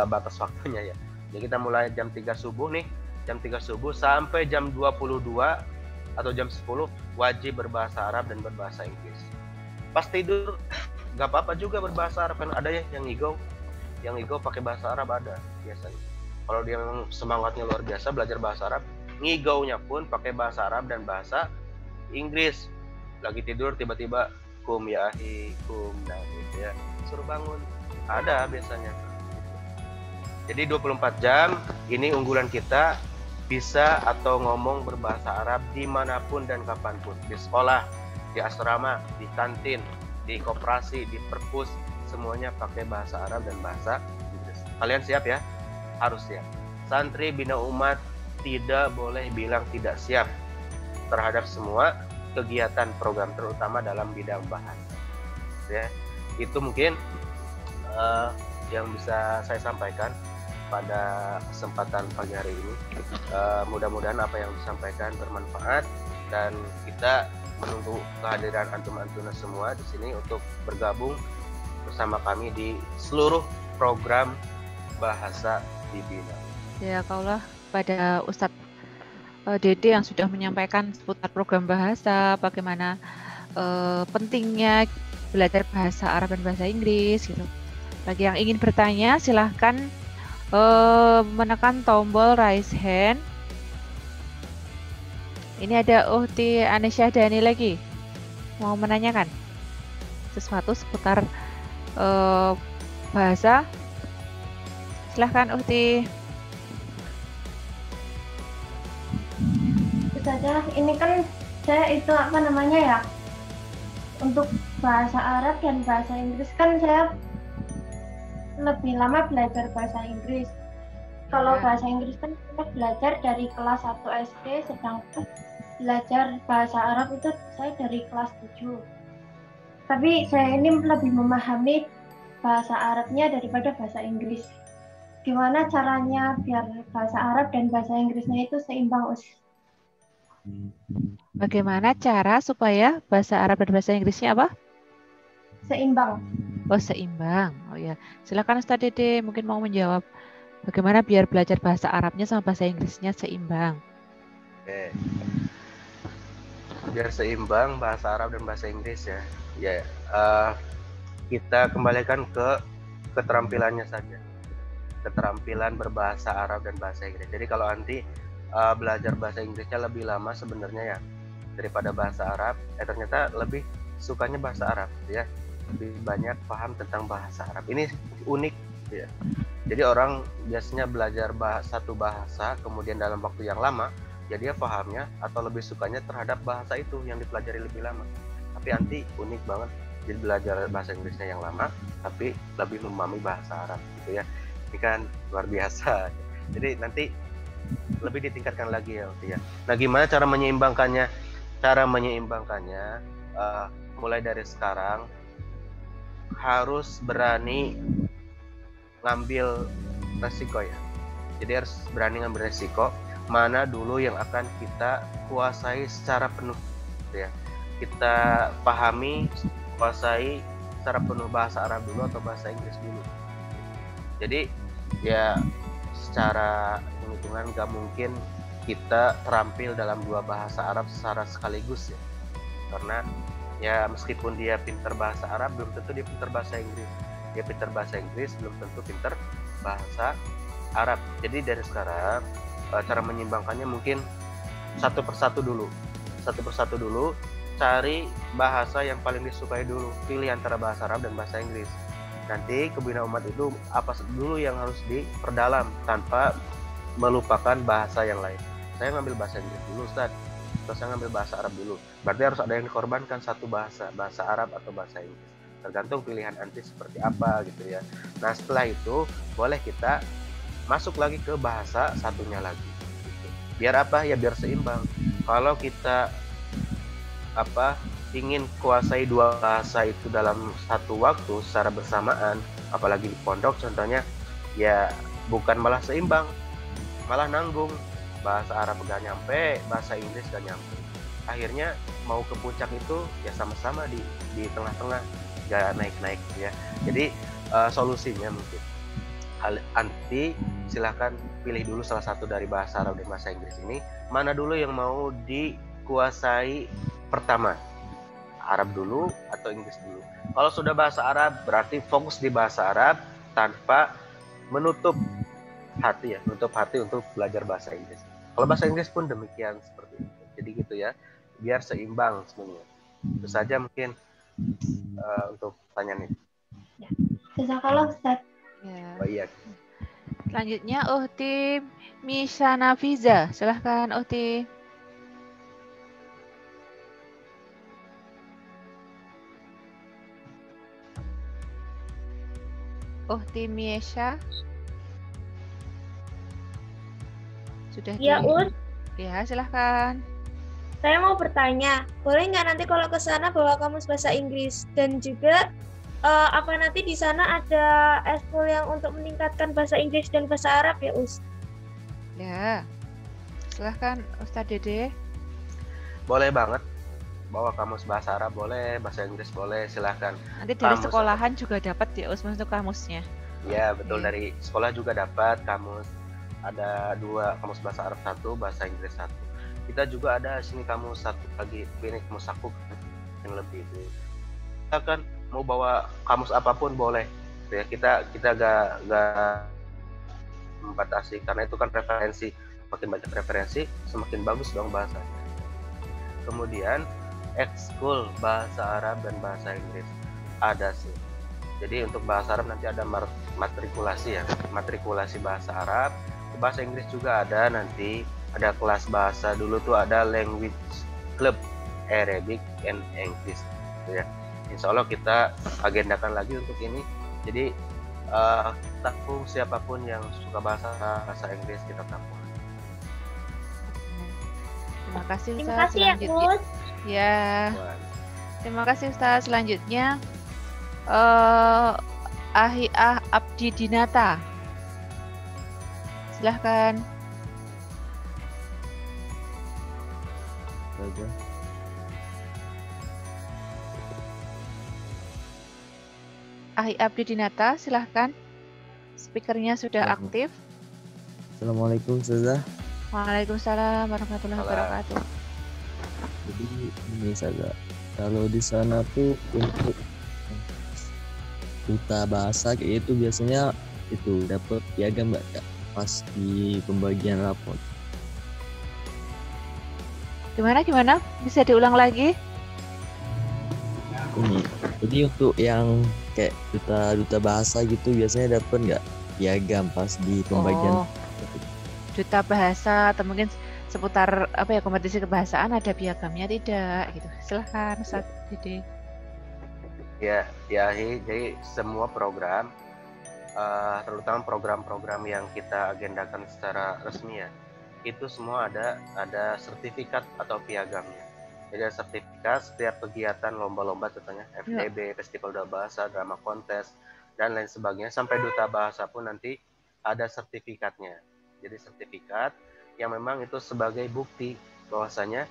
batas waktunya ya. Jadi kita mulai jam 3 subuh nih, jam 3 subuh sampai jam 22 atau jam 10 wajib berbahasa Arab dan berbahasa Inggris. Pas tidur gak apa-apa juga berbahasa Arab, kan ada ya yang ngigau pakai bahasa Arab ada biasanya. Kalau dia semangatnya luar biasa belajar bahasa Arab, ngigaunya pun pakai bahasa Arab dan bahasa Inggris. Lagi tidur tiba-tiba kum ya ahi, kum nah gitu ya. Suruh bangun. Ada biasanya. Jadi 24 jam ini unggulan kita, bisa atau ngomong berbahasa Arab dimanapun dan kapanpun. Di sekolah, di asrama, di kantin, di koperasi, di perpus, semuanya pakai bahasa Arab dan bahasa Inggris. Kalian siap ya? Harus siap. Santri Bina Umat tidak boleh bilang tidak siap terhadap semua kegiatan program, terutama dalam bidang bahasa ya. Itu mungkin yang bisa saya sampaikan pada kesempatan pagi hari ini. Mudah-mudahan apa yang disampaikan bermanfaat, dan kita menunggu kehadiran antum-antuna semua di sini untuk bergabung bersama kami di seluruh program bahasa di Bina. Ya kaulah pada Ustadz Dede yang sudah menyampaikan seputar program bahasa, bagaimana pentingnya belajar bahasa Arab dan bahasa Inggris gitu. Bagi yang ingin bertanya, silahkan menekan tombol raise hand. Ini ada Uhti Anesya Dani lagi mau menanyakan sesuatu seputar bahasa. Silahkan Uhti. Saja ini kan saya itu apa namanya ya, untuk bahasa Arab dan bahasa Inggris kan saya lebih lama belajar bahasa Inggris. Kalau bahasa Inggris kan saya belajar dari kelas 1 SD, sedangkan belajar bahasa Arab itu saya dari kelas 7. Tapi saya ini lebih memahami bahasa Arabnya daripada bahasa Inggris. Gimana caranya biar bahasa Arab dan bahasa Inggrisnya itu seimbang, Us? Bagaimana cara supaya bahasa Arab dan bahasa Inggrisnya apa? Seimbang. Oh, seimbang. Oh ya, silakan Ustaz Dede mungkin mau menjawab bagaimana biar belajar bahasa Arabnya sama bahasa Inggrisnya seimbang. Oke. Biar seimbang bahasa Arab dan bahasa Inggris ya. Ya, kita kembalikan ke keterampilannya saja. Keterampilan berbahasa Arab dan bahasa Inggris. Jadi kalau nanti belajar bahasa Inggrisnya lebih lama sebenarnya ya daripada bahasa Arab, ternyata lebih sukanya bahasa Arab ya, lebih banyak paham tentang bahasa Arab. Ini unik ya. Jadi orang biasanya belajar satu bahasa kemudian dalam waktu yang lama, jadi dia pahamnya atau lebih sukanya terhadap bahasa itu yang dipelajari lebih lama. Tapi nanti unik banget, jadi belajar bahasa Inggrisnya yang lama tapi lebih memahami bahasa Arab gitu ya. Ini kan luar biasa. Jadi nanti lebih ditingkatkan lagi ya. Nah, gimana cara menyeimbangkannya? Cara menyeimbangkannya mulai dari sekarang harus berani ngambil resiko ya. Jadi harus berani ngambil resiko mana dulu yang akan kita kuasai secara penuh ya. Kita pahami, kuasai secara penuh bahasa Arab dulu atau bahasa Inggris dulu. Jadi ya secara hitungan gak mungkin kita terampil dalam dua bahasa Arab secara sekaligus ya, karena ya meskipun dia pintar bahasa Arab belum tentu dia pintar bahasa Inggris, dia pintar bahasa Inggris belum tentu pintar bahasa Arab. Jadi dari sekarang cara menyimbangkannya mungkin satu persatu dulu, cari bahasa yang paling disukai dulu, pilih antara bahasa Arab dan bahasa Inggris. Nanti Kebina Umat itu apa dulu yang harus diperdalam tanpa melupakan bahasa yang lain. Saya ngambil bahasa Inggris dulu, Ustaz, terus saya ngambil bahasa Arab dulu. Berarti harus ada yang dikorbankan satu bahasa Arab atau bahasa Inggris. Tergantung pilihan anti seperti apa gitu ya. Nah setelah itu boleh kita masuk lagi ke bahasa satunya lagi. Gitu. Biar apa? Ya biar seimbang. Kalau kita ingin kuasai dua bahasa itu dalam satu waktu secara bersamaan, apalagi di pondok contohnya, ya bukan malah seimbang, malah nanggung. Bahasa Arab gak nyampe, bahasa Inggris gak nyampe. Akhirnya mau ke puncak itu ya sama-sama di tengah-tengah, gak naik-naik ya. Jadi solusinya mungkin anti silahkan pilih dulu salah satu dari bahasa Arab dan bahasa Inggris ini, mana dulu yang mau dikuasai pertama, Arab dulu atau Inggris dulu. Kalau sudah bahasa Arab berarti fokus di bahasa Arab tanpa menutup hati untuk belajar bahasa Inggris. Kalau bahasa Inggris pun demikian seperti itu. Jadi gitu ya, biar seimbang semuanya. Itu saja mungkin untuk pertanyaan ini. Jazakallah Ustaz. Ya. Oh iya. Selanjutnya Uhti Misha Nafiza, silahkan Uhti. Uhti Misha. Sudah Ya, Us. Ya, silahkan. Saya mau bertanya, boleh nggak nanti kalau ke sana bawa kamus bahasa Inggris? Dan juga apa nanti di sana ada eskul yang untuk meningkatkan bahasa Inggris dan bahasa Arab ya, Us? Ya, silahkan Ustaz Dede. Boleh banget, bawa kamus bahasa Arab boleh, bahasa Inggris boleh, silahkan. Nanti dari Kamus sekolahan juga dapat ya, Us, untuk kamusnya. Ya betul, dari sekolah juga dapat kamus. Ada 2 kamus bahasa Arab, 1 bahasa Inggris 1. Kita juga ada sini kamus 1 lagi, ini kamus aku yang lebih itu. Kita kan mau bawa kamus apapun boleh ya, kita gak membatasi, karena itu kan referensi, makin banyak referensi semakin bagus dong bahasanya. Kemudian ekskul bahasa Arab dan bahasa Inggris ada sih. Jadi untuk bahasa Arab nanti ada matrikulasi ya, matrikulasi bahasa Arab. Bahasa Inggris juga ada, nanti ada kelas bahasa, dulu tuh ada language club Arabic and English ya. Insya Allah kita agendakan lagi untuk ini. Jadi tampung siapapun yang suka bahasa Inggris, kita tampung. Terima kasih Terima Ustaz. kasih ya, Selanjutnya, Gus. ya. Terima kasih Ustaz. Selanjutnya Abdi Dinata. Silahkan. Abdi Dinata, silahkan. Speakernya sudah aktif. Assalamualaikum Ustazah. Waalaikumsalam warahmatullahi wabarakatuh. Jadi ini Ustazah, kalau di sana tuh untuk duta bahasa kayak itu biasanya itu dapat piagam nggak Kak pas di pembagian rapor? Gimana? Bisa diulang lagi? Ini, jadi untuk yang kayak duta bahasa gitu biasanya dapat nggak piagam pas di pembagian? Oh, duta bahasa atau mungkin seputar apa ya, kompetisi kebahasaan ada piagamnya tidak gitu. Silahkan Ustaz Dede. Ya, jadi semua program, terutama program-program yang kita agendakan secara resmi ya, itu semua ada sertifikat atau piagamnya. Jadi ada sertifikat setiap kegiatan lomba-lomba, contohnya FDB, Festival Duta Bahasa, drama kontes, dan lain sebagainya, sampai duta bahasa pun nanti ada sertifikatnya. Jadi sertifikat yang memang itu sebagai bukti bahwasanya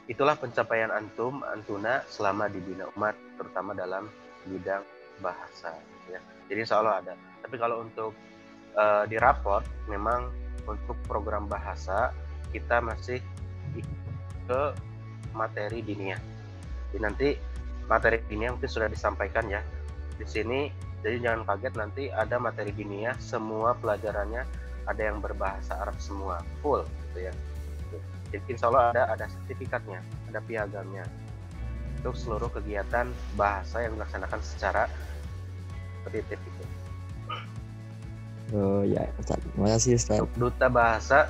itulah pencapaian antuna selama di Bina Umat, terutama dalam bidang bahasa ya. Jadi insya Allah ada. Tapi kalau untuk di raport, memang untuk program bahasa kita masih ke materi diniyah. Jadi nanti materi diniyah mungkin sudah disampaikan ya di sini. Jadi jangan kaget, nanti ada materi diniyah, semua pelajarannya ada yang berbahasa Arab semua, full gitu ya. Jadi insya Allah ada sertifikatnya, ada piagamnya untuk seluruh kegiatan bahasa yang dilaksanakan secara tertib itu. Oh ya, Ustaz. Terima kasih Ustaz. Duta bahasa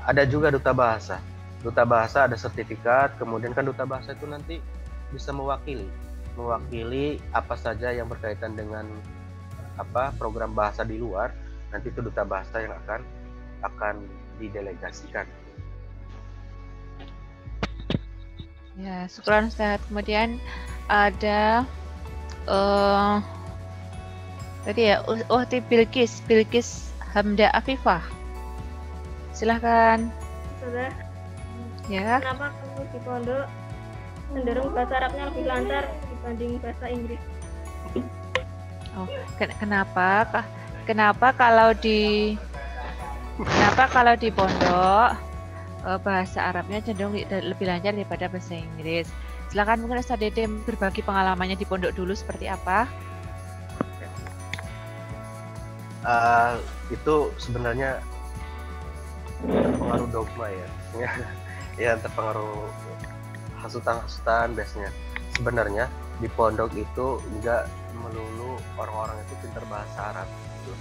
ada juga duta bahasa. Duta bahasa ada sertifikat, kemudian kan duta bahasa itu nanti bisa mewakili apa saja yang berkaitan dengan apa program bahasa di luar, nanti itu duta bahasa yang akan didelegasikan. Ya, syukran Ustaz. Kemudian ada tadi ya, Uhti Bilqis Hamda Afifah. Silahkan. Sudah. Ya. Kenapa kamu di pondok cenderung bahasa Arabnya lebih lancar dibanding bahasa Inggris? Oh, kenapa kalau di pondok bahasa Arabnya cenderung lebih lancar daripada bahasa Inggris? Silakan mungkin Ustaz Dede berbagi pengalamannya di pondok dulu seperti apa? Itu sebenarnya terpengaruh dogma ya. Ya terpengaruh hasutan biasanya. Sebenarnya di pondok itu enggak melulu orang-orang itu pintar bahasa Arab gitu.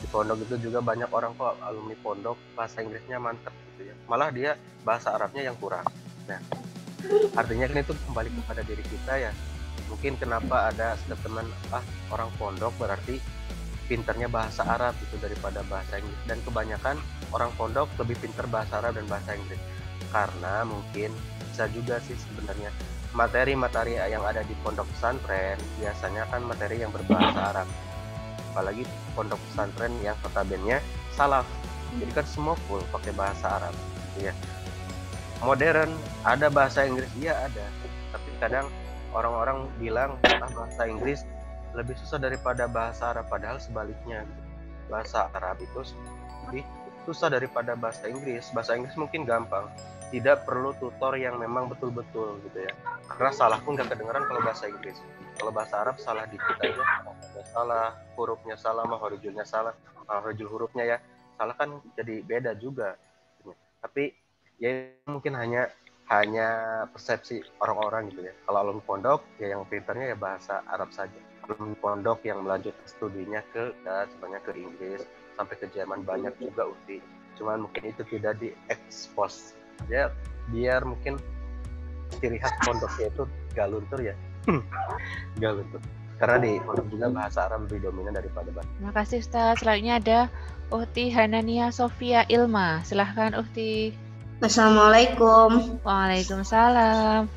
Di pondok itu juga banyak orang kok alumni pondok bahasa Inggrisnya mantap gitu ya. Malah dia bahasa Arabnya yang kurang. Nah, artinya kan itu kembali kepada diri kita ya. Mungkin kenapa ada statement orang pondok berarti pinternya bahasa Arab itu daripada bahasa Inggris, dan kebanyakan orang pondok lebih pintar bahasa Arab dan bahasa Inggris. Karena mungkin bisa juga sih sebenarnya materi-materi yang ada di pondok pesantren biasanya kan materi yang berbahasa Arab, apalagi pondok pesantren yang notabene salaf, jadi kan semua full pakai bahasa Arab ya. Modern ada bahasa Inggris, iya ada, tapi kadang orang-orang bilang bahasa Inggris lebih susah daripada bahasa Arab, padahal sebaliknya bahasa Arab itu lebih susah daripada bahasa Inggris. Bahasa Inggris mungkin gampang, tidak perlu tutor yang memang betul-betul gitu ya, karena salah pun nggak kedengeran kalau bahasa Inggris. Kalau bahasa Arab salah dikit aja, salah hurufnya salah, makhrajulnya salah, makhrajul hurufnya ya salah kan jadi beda juga. Tapi ya mungkin hanya persepsi orang-orang gitu ya. Kalau alumni pondok ya yang pintarnya ya bahasa Arab saja. Alumni pondok yang melanjutkan studinya sebenarnya ke Inggris sampai ke Jerman banyak juga UTI. Cuman mungkin itu tidak diekspos ya, biar mungkin ciri khas pondoknya itu gak luntur ya. Gak luntur. Karena di pondok juga bahasa Arab lebih dominan daripada bahasa. Terima kasih Ustaz. Selanjutnya ada Uhti Hanania Sofia Ilma. Silahkan Uhti. Assalamualaikum. Waalaikumsalam.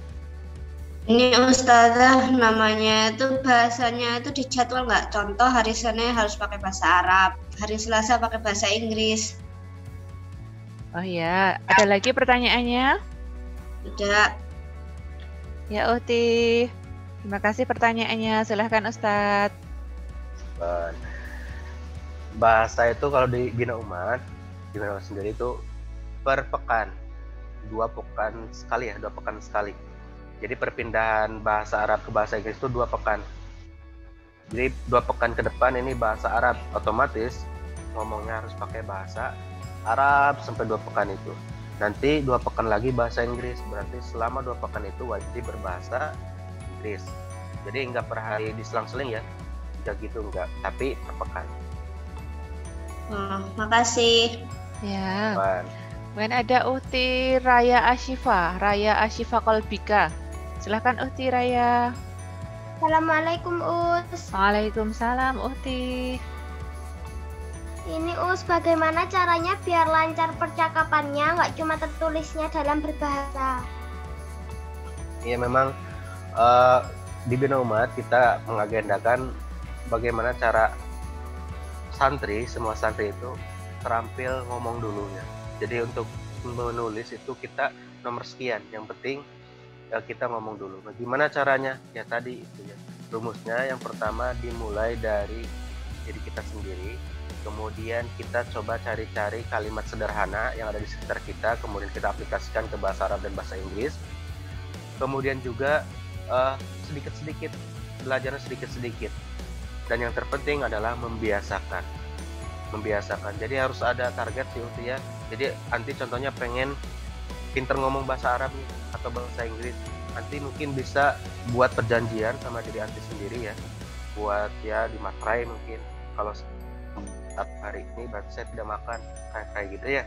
Ini Ustazah, namanya itu bahasanya itu dijadwal nggak? Contoh hari Senin harus pakai bahasa Arab, hari Selasa pakai bahasa Inggris. Oh ya, ada lagi pertanyaannya? Tidak. Ya Uhti. Terima kasih pertanyaannya. Silahkan Ustadz. Bahasa itu kalau di Bina Umat sendiri itu per pekan, 2 pekan sekali. Jadi perpindahan bahasa Arab ke bahasa Inggris itu 2 pekan. Jadi 2 pekan ke depan ini bahasa Arab, otomatis ngomongnya harus pakai bahasa Arab sampai 2 pekan itu. Nanti 2 pekan lagi bahasa Inggris, berarti selama 2 pekan itu wajib berbahasa Inggris. Jadi nggak per hari diselang-seling ya, nggak gitu nggak, tapi per pekan. Makasih. Ya. Kemudian ada Uhti Raya Ashifa Kolbika. Silahkan Uhti Raya. Assalamualaikum Us. Waalaikumsalam Uhti. Ini Us, bagaimana caranya biar lancar percakapannya, nggak cuma tertulisnya dalam berbahasa? Iya memang di Bina Umat kita mengagendakan bagaimana cara semua santri itu terampil ngomong dulunya. Jadi untuk menulis itu kita nomor sekian, yang penting kita ngomong dulu. Nah, gimana caranya? Ya tadi itu ya, rumusnya yang pertama dimulai dari diri kita sendiri, kemudian kita coba cari-cari kalimat sederhana yang ada di sekitar kita, kemudian kita aplikasikan ke bahasa Arab dan bahasa Inggris. Kemudian juga sedikit-sedikit, belajarnya sedikit-sedikit. Dan yang terpenting adalah membiasakan. Jadi harus ada target sih Uhti ya. Jadi nanti contohnya pengen pinter ngomong bahasa Arab nih, atau bahasa Inggris, nanti mungkin bisa buat perjanjian sama diri Anti sendiri ya, buat ya di materai mungkin kalau hari ini berarti saya tidak makan kayak gitu ya.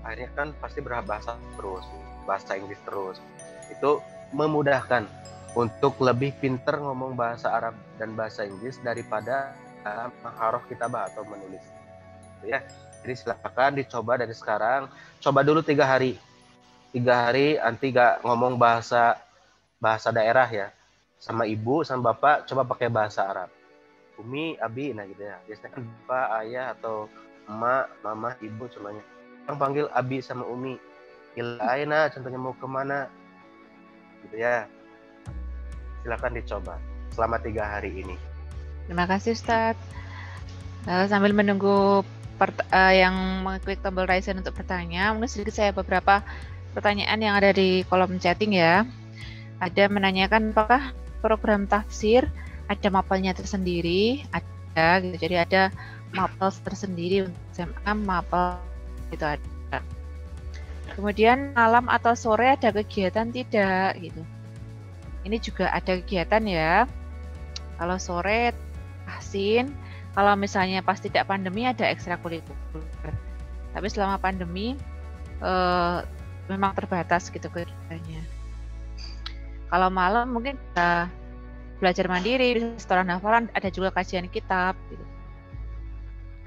Akhirnya kan pasti berbahasa terus, bahasa Inggris terus. Itu memudahkan untuk lebih pinter ngomong bahasa Arab dan bahasa Inggris daripada haroh kitabah atau menulis ya. Jadi silakan dicoba dari sekarang, coba dulu 3 hari nanti gak ngomong bahasa daerah ya, sama ibu sama bapak coba pakai bahasa Arab, umi abi, nah gitu ya. Biasanya kan bapak ayah atau emak mama ibu semuanya yang panggil abi sama umi, Aina contohnya mau kemana gitu ya. Silakan dicoba selama 3 hari ini. Terima kasih Ustadz. Sambil menunggu yang mengklik tombol raise hand untuk bertanya, mungkin sedikit saya beberapa pertanyaan yang ada di kolom chatting ya. Ada menanyakan apakah program tafsir ada mapelnya tersendiri? Ada gitu. Jadi ada mapel tersendiri untuk SMA, mapel itu ada. Kemudian malam atau sore ada kegiatan tidak gitu. Ini juga ada kegiatan ya. Kalau sore tahsin, kalau misalnya pas tidak pandemi ada ekstrakurikuler. Tapi selama pandemi memang terbatas gitu kegiatannya. Kalau malam mungkin kita belajar mandiri, bisa setoran hafalan, ada juga kajian kitab gitu.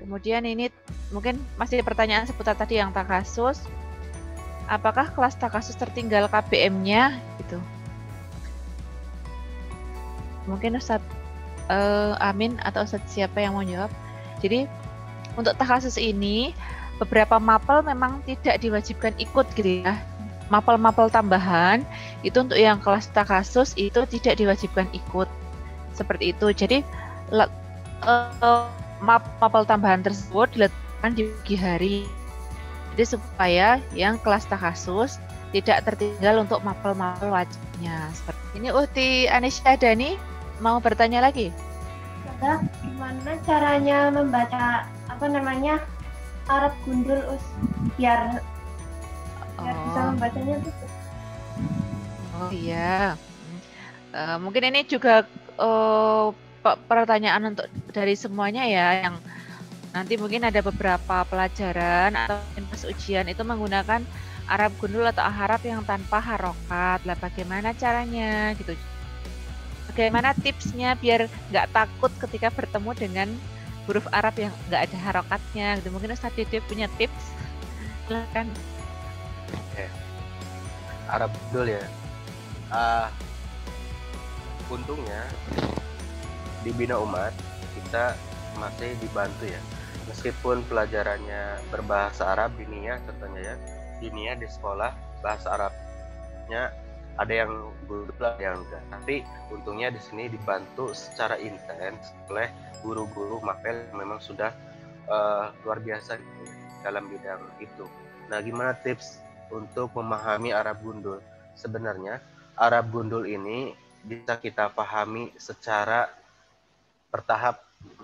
Kemudian ini mungkin masih pertanyaan seputar tadi yang takasus. Apakah kelas takasus tertinggal KBM-nya gitu? Mungkin Ustadz Amin atau Ustadz siapa yang mau jawab. Jadi untuk takasus ini beberapa mapel memang tidak diwajibkan ikut gitu ya. Mapel-mapel tambahan itu untuk yang kelas takasus itu tidak diwajibkan ikut seperti itu. Jadi mapel tambahan tersebut diletakkan di pagi hari Jadi supaya yang kelas takhasus tidak tertinggal untuk mapel-mapel wajibnya. Seperti ini. Uhti Anisya Dani mau bertanya lagi? Ustazah, gimana caranya membaca Arab gundul biar bisa membacanya tuh? Oh iya. Mungkin ini juga pertanyaan untuk dari semuanya ya, yang nanti mungkin ada beberapa pelajaran atau pas ujian itu menggunakan Arab gundul atau Arab yang tanpa harokat. Lah bagaimana caranya gitu? Bagaimana tipsnya biar nggak takut ketika bertemu dengan huruf Arab yang nggak ada harokatnya gitu? Mungkin Ustaz Dede punya tips? Silakan. Arab gundul ya. Untungnya di Bina Umat kita masih dibantu ya, meskipun pelajarannya berbahasa Arab diniyah contohnya ya, diniyah di sekolah bahasa Arabnya ada yang gundul ada yang enggak, tapi untungnya di sini dibantu secara intens oleh guru-guru mapel yang memang sudah luar biasa gitu, dalam bidang itu. Nah, gimana tips untuk memahami Arab gundul? Sebenarnya Arab gundul ini bisa kita pahami secara bertahap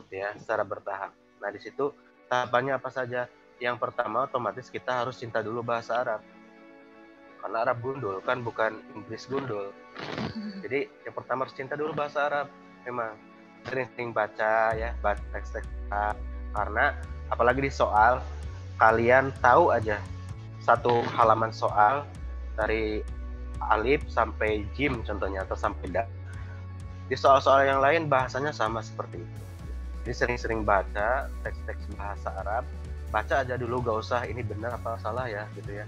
ya, secara bertahap. Nah, di situ tahapannya apa saja? Yang pertama otomatis kita harus cinta dulu bahasa Arab. Karena Arab gundul kan bukan Inggris gundul. Jadi yang pertama harus cinta dulu bahasa Arab. Memang sering-sering baca ya, baca teks-teks Arab. Karena apalagi di soal kalian tahu aja satu halaman soal dari alif sampai jim contohnya atau sampai da. Di soal-soal yang lain bahasanya sama seperti itu. Jadi sering-sering baca teks-teks bahasa Arab, baca aja dulu, gak usah ini benar apa salah ya gitu ya.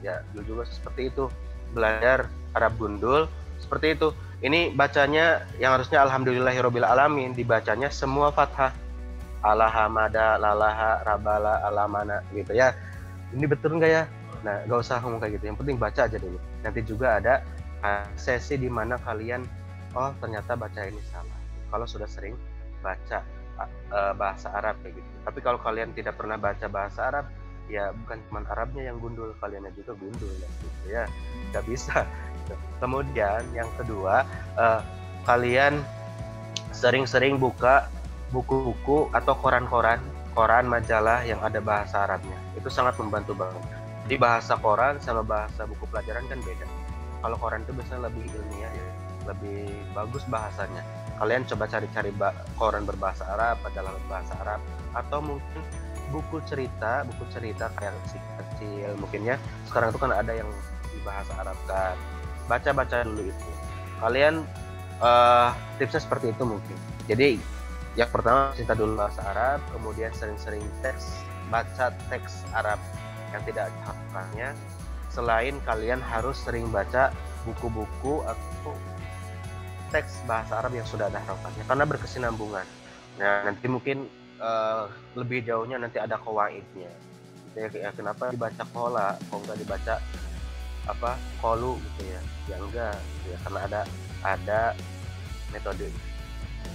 Ya dulu juga seperti itu, belajar Arab gundul seperti itu. Ini bacanya yang harusnya alhamdulillahirabbil alamin, dibacanya semua fathah. Alhamada, lalaha, rabala, alamana gitu ya. Ini betul nggak ya? Nah, gak usah ngomong kayak gitu. Yang penting baca aja dulu. Nanti juga ada sesi di mana kalian oh ternyata baca ini salah. Kalau sudah sering baca bahasa Arab kayak gitu. Tapi kalau kalian tidak pernah baca bahasa Arab, ya bukan cuma Arabnya yang gundul, kaliannya juga gundul gitu ya. Nggak bisa. Kemudian yang kedua, kalian sering-sering buka buku-buku atau koran majalah yang ada bahasa Arabnya. Itu sangat membantu banget. Di bahasa koran sama bahasa buku pelajaran kan beda. Kalau koran itu biasanya lebih ilmiah ya, lebih bagus bahasanya. Kalian coba cari-cari koran berbahasa Arab, majalah berbahasa Arab, atau mungkin buku cerita kayak kecil mungkin ya. Sekarang itu kan ada yang di bahasa Arab kan. Baca-baca dulu itu. Kalian tipsnya seperti itu mungkin. Jadi yang pertama cinta dulu bahasa Arab, kemudian sering-sering baca teks Arab yang tidak ada hafalannya. Selain kalian harus sering baca buku-buku atau teks bahasa Arab yang sudah ada hafalannya karena berkesinambungan. Nah, nanti mungkin lebih jauhnya nanti ada qawaidnya. Ya, kenapa dibaca qola, kok enggak dibaca qolu gitu ya? Ya enggak, ya karena ada metode.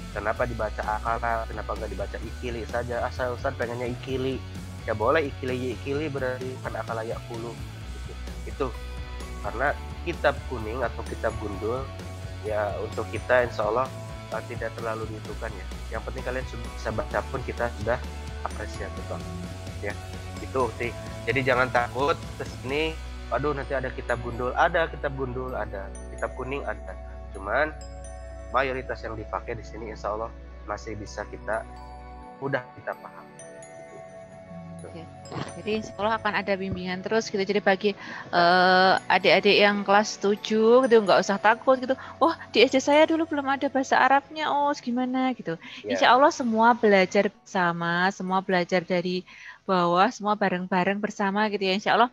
Kenapa dibaca akala, kenapa enggak dibaca ikili saja? Asal Ustaz pengennya ikili. Ya boleh ikili berarti kan akala yakulu gitu. Itu karena kitab kuning atau kitab gundul ya untuk kita insya Allah tidak terlalu dibutuhkan ya. Yang penting kalian bisa baca pun kita sudah apresiasi kok. Ya itu sih. Jadi jangan takut kesini. Waduh nanti ada kitab gundul, ada kitab kuning ada. Cuman mayoritas yang dipakai di sini insya Allah masih bisa mudah kita paham. Oke. Jadi insya Allah akan ada bimbingan terus gitu. Jadi bagi adik-adik yang kelas 7 gitu nggak usah takut gitu. Oh di SD saya dulu belum ada bahasa Arabnya, gimana gitu. Insya Allah semua belajar bersama, semua belajar dari bawah, semua bareng-bareng bersama gitu ya insya Allah.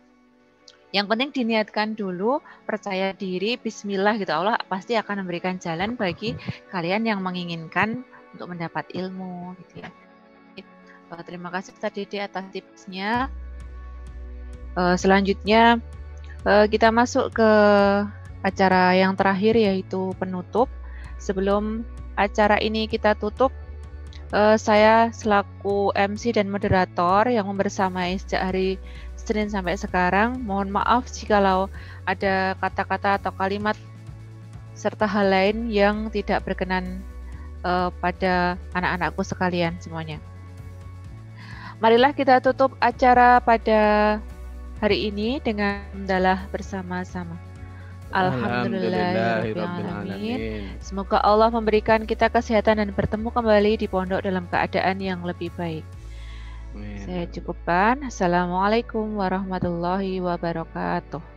Yang penting diniatkan dulu, percaya diri, bismillah gitu. Allah pasti akan memberikan jalan bagi kalian yang menginginkan untuk mendapat ilmu gitu ya. Terima kasih Ustaz Dede atas tipsnya. Selanjutnya kita masuk ke acara yang terakhir yaitu penutup. Sebelum acara ini kita tutup, saya selaku MC dan moderator yang membersamai sejak hari Senin sampai sekarang. Mohon maaf jikalau ada kata-kata atau kalimat serta hal lain yang tidak berkenan pada anak-anakku sekalian semuanya. Marilah kita tutup acara pada hari ini dengan hamdalah bersama-sama. Alhamdulillahirrahmanirrahim. Semoga Allah memberikan kita kesehatan dan bertemu kembali di pondok dalam keadaan yang lebih baik. Saya cukupkan. Assalamualaikum warahmatullahi wabarakatuh.